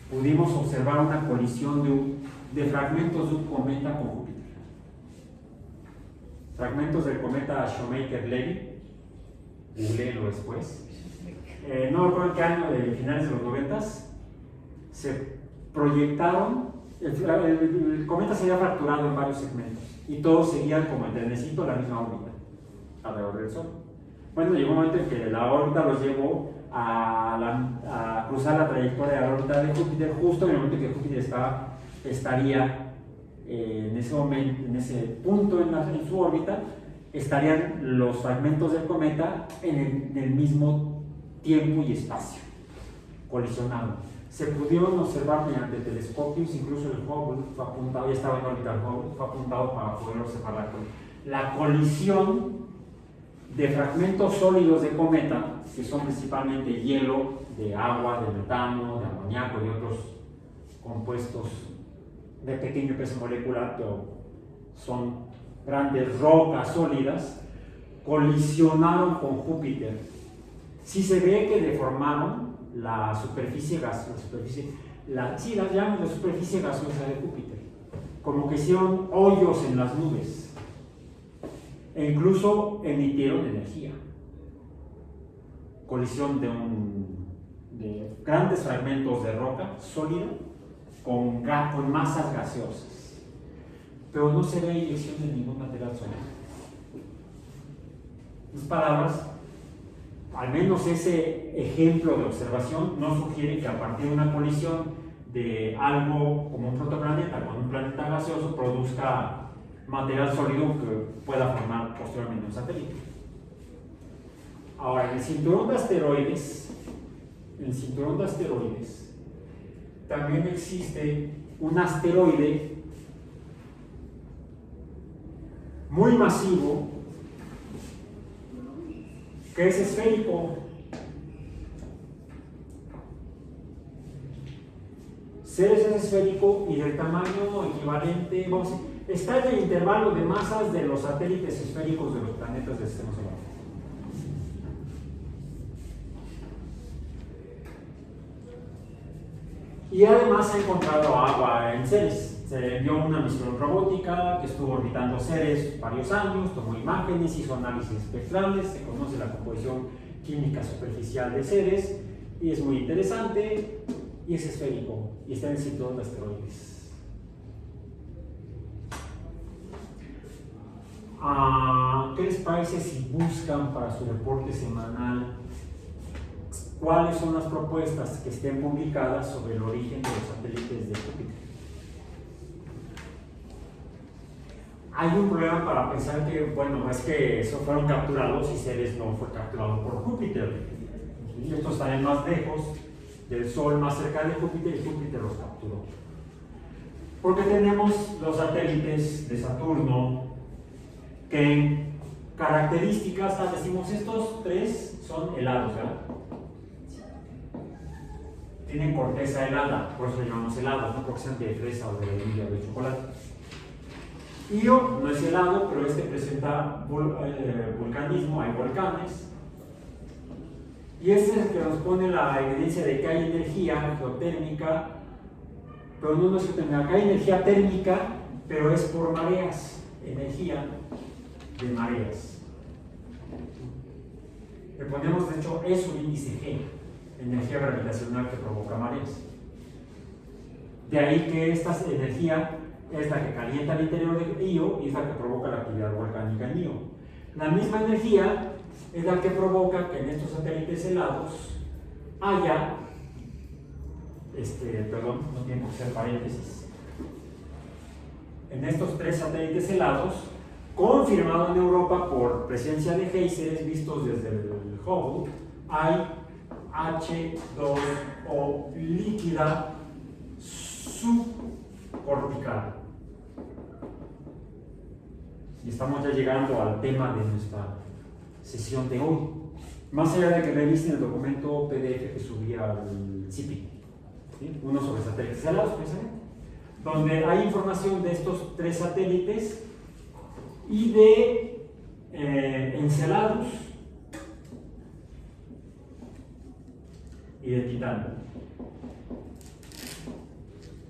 pudimos observar una colisión de fragmentos de un cometa con Júpiter. Fragmentos del cometa Shoemaker-Levy, googleelo después. No recuerdo en qué año, de finales de los 90, se proyectaron, el cometa se había fracturado en varios segmentos y todos seguían como el trenecito la misma órbita alrededor del Sol. Bueno, llegó un momento en que la órbita los llevó a cruzar la trayectoria de la órbita de Júpiter, justo en el momento en que Júpiter estaba estaría en ese momento, en ese punto en su órbita, estarían los fragmentos del cometa en el mismo tiempo y espacio, colisionando. Se pudieron observar mediante telescopios, incluso el Hubble fue apuntado, ya estaba en órbita, el Hubble fue apuntado para poder observar la colisión de fragmentos sólidos de cometa, que son principalmente hielo, de agua, de metano, de amoníaco y otros compuestos de pequeño peso molecular, pero son grandes rocas sólidas, colisionaron con Júpiter. Si se ve que deformaron la superficie gaseosa, la superficie gaseosa de Júpiter, como que hicieron hoyos en las nubes e incluso emitieron energía. Colisión de grandes fragmentos de roca sólida con masas gaseosas, pero no se ve eyección de ningún material sólido. En otras palabras, al menos ese ejemplo de observación no sugiere que a partir de una colisión de algo como un protoplaneta con un planeta gaseoso produzca material sólido que pueda formar posteriormente un satélite. Ahora, en el cinturón de asteroides, también existe un asteroide muy masivo que es esférico. Ceres es esférico y del tamaño equivalente, está en el intervalo de masas de los satélites esféricos de los planetas del sistema solar. Y además se ha encontrado agua en Ceres. Se envió una misión robótica que estuvo orbitando Ceres varios años, tomó imágenes, hizo análisis espectrales, se conoce la composición química superficial de Ceres y es muy interesante y es esférico y está en el cinturón de asteroides. ¿Qué les parece si buscan para su reporte semanal cuáles son las propuestas que estén publicadas sobre el origen de los satélites de Júpiter? Hay un problema para pensar que, bueno, es que eso fueron capturados y Ceres no fue capturado por Júpiter. Y estos están más lejos del Sol, más cerca de Júpiter, y Júpiter los capturó. Porque tenemos los satélites de Saturno que en características, decimos, estos tres son helados, ¿verdad? Tienen corteza helada, por eso le llamamos helados, no porque sean de fresa o de vainilla o de chocolate. Io no es helado, pero este presenta vulcanismo, hay volcanes. Y este es el que nos pone la evidencia de que hay energía geotérmica, pero no es geotérmica, acá hay energía térmica, pero es por mareas, energía de mareas. Le ponemos, de hecho, es un índice G, energía gravitacional que provoca mareas. De ahí que esta energía es la que calienta el interior de Io y es la que provoca la actividad volcánica en Io. La misma energía es la que provoca que en estos satélites helados haya, no tiene que ser paréntesis, en estos tres satélites helados, confirmado en Europa por presencia de géiseres vistos desde el Hubble, hay H2O líquida subcortical. Y estamos ya llegando al tema de nuestra sesión de hoy. Más allá de que revisen el documento PDF que subí al CIPI, ¿sí? Uno sobre satélites helados, precisamente, donde hay información de estos tres satélites y de Enceladus y de Titán.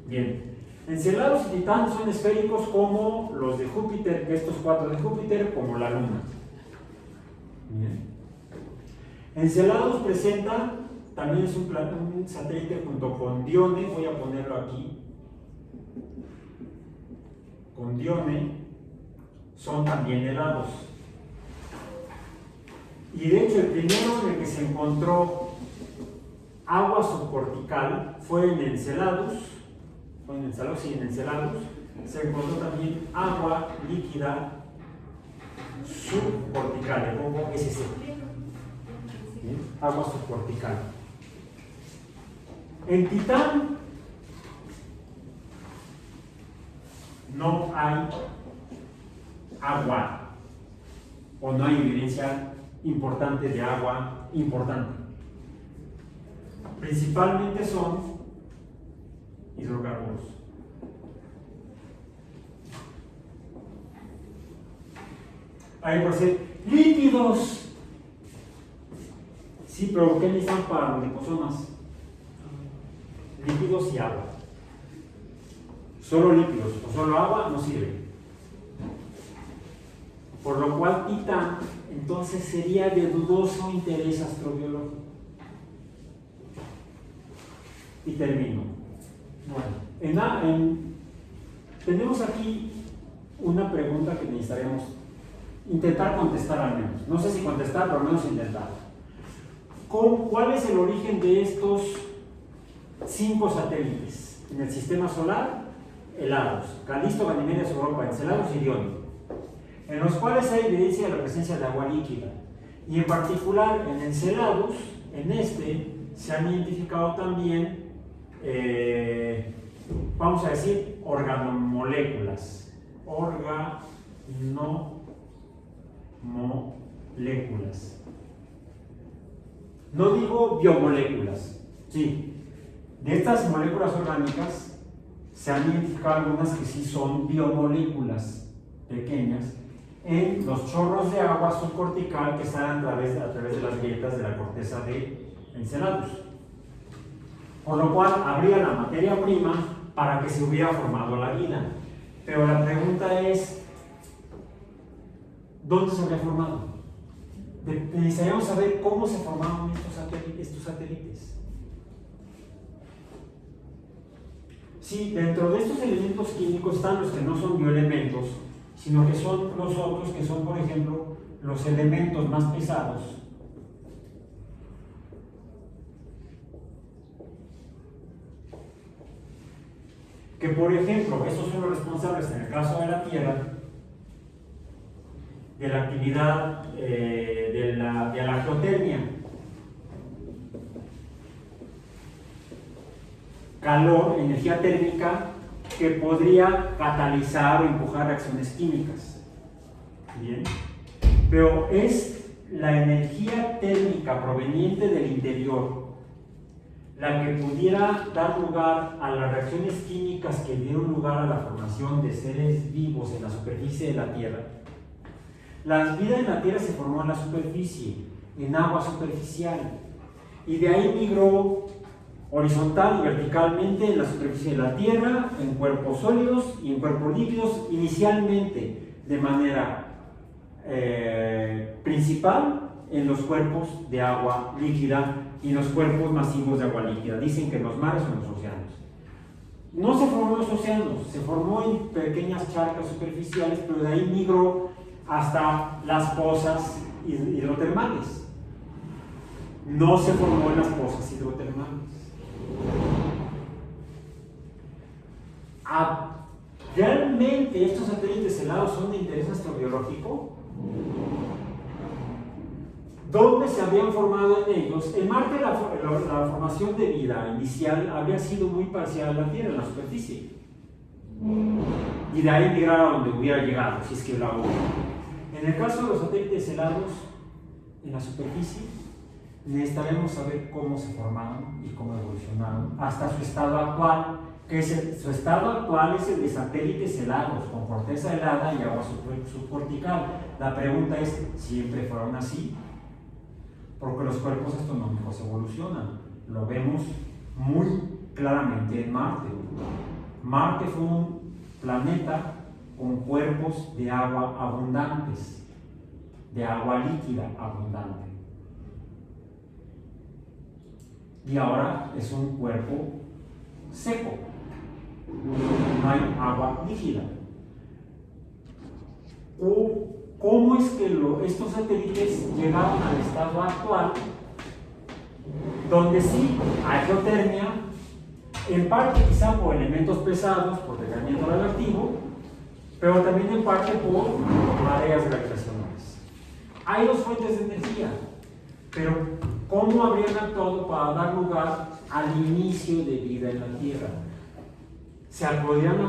Bien, Enceladus y Titán son esféricos como los de Júpiter, estos cuatro de Júpiter, como la Luna. Bien. Enceladus presenta, también es un satélite junto con Dione, voy a ponerlo aquí, con Dione, son también helados. Y de hecho el primero en el que se encontró agua subcortical fue en Enceladus, fue en Enceladus, sí, en Enceladus, se encontró también agua líquida subcortical, le pongo SC. ¿Bien? Agua subcortical. En Titán no hay agua, o no hay evidencia importante de agua importante. Principalmente son hidrocarburos. Ahí por ser líquidos. Sí, pero ¿qué necesitan para los liposomas? Líquidos y agua. Solo líquidos o solo agua no sirve. Por lo cual Titán entonces sería de dudoso interés astrobiológico. Y termino. Bueno, tenemos aquí una pregunta que necesitaremos intentar contestar al menos. No sé si contestar, pero al menos intentar. ¿Cuál es el origen de estos 5 satélites en el sistema solar? Helados: Calisto, Ganymede, Europa, Enceladus y Dione, en los cuales hay evidencia de la presencia de agua líquida. Y en particular en Enceladus, en se han identificado también, vamos a decir, organomoléculas. Organomoléculas. No digo biomoléculas, sí. De estas moléculas orgánicas se han identificado algunas que sí son biomoléculas pequeñas en los chorros de agua subcortical que están a través de las grietas de la corteza de Enceladus. Por lo cual habría la materia prima para que se hubiera formado la vida. Pero la pregunta es, ¿dónde se habría formado? Necesitaríamos saber cómo se formaron estos satélites. Sí, dentro de estos elementos químicos están los que no son bioelementos, sino que son los otros que son, por ejemplo, los elementos más pesados. Que, por ejemplo, estos son los responsables, en el caso de la Tierra, de la actividad de la geotermia. Calor, energía térmica que podría catalizar o empujar reacciones químicas. Bien. Pero es la energía térmica proveniente del interior la que pudiera dar lugar a las reacciones químicas que dieron lugar a la formación de seres vivos en la superficie de la Tierra. La vida en la Tierra se formó en la superficie, en agua superficial, y de ahí migró horizontal y verticalmente en la superficie de la Tierra, en cuerpos sólidos y en cuerpos líquidos, inicialmente de manera principal en los cuerpos de agua líquida y en los cuerpos masivos de agua líquida. Dicen que en los mares o en los océanos. No se formó en los océanos, se formó en pequeñas charcas superficiales, pero de ahí migró hasta las pozas hidrotermales. No se formó en las pozas hidrotermales. ¿Realmente estos satélites helados son de interés astrobiológico? ¿Dónde se habían formado en ellos? En Marte la formación de vida inicial habría sido muy parcial a la Tierra, en la superficie. Y de ahí llegar a donde hubiera llegado, si es que la hubo. En el caso de los satélites helados en la superficie, necesitaremos saber cómo se formaron y cómo evolucionaron hasta su estado actual, que su estado actual es el de satélites helados, con corteza helada y agua subcortical. La pregunta es, ¿siempre fueron así? Porque los cuerpos astronómicos evolucionan. Lo vemos muy claramente en Marte. Marte fue un planeta con cuerpos de agua abundantes, de agua líquida abundante. Y ahora es un cuerpo seco, no hay agua líquida. ¿Cómo es que estos satélites llegaron al estado actual, donde sí hay geotermia, En parte quizá por elementos pesados, por derramamiento radioactivo, pero también en parte por mareas gravitacionales. Hay dos fuentes de energía, pero ¿cómo habrían actuado para dar lugar al inicio de vida en la Tierra? Se podrían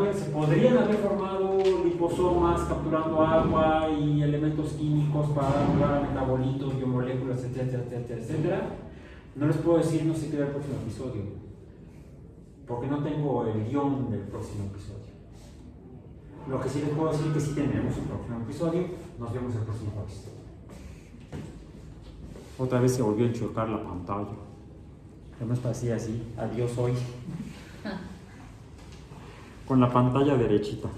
haber formado liposomas capturando agua y elementos químicos para dar lugar a metabolitos, biomoléculas, etcétera, etcétera, etcétera. No les puedo decir, no sé qué era el próximo episodio, porque no tengo el guión del próximo episodio. Lo que sí les puedo decir es que sí tendremos un próximo episodio. Nos vemos el próximo jueves. Otra vez se volvió a enchurcar la pantalla. Además parecía así, adiós hoy. Con la pantalla derechita.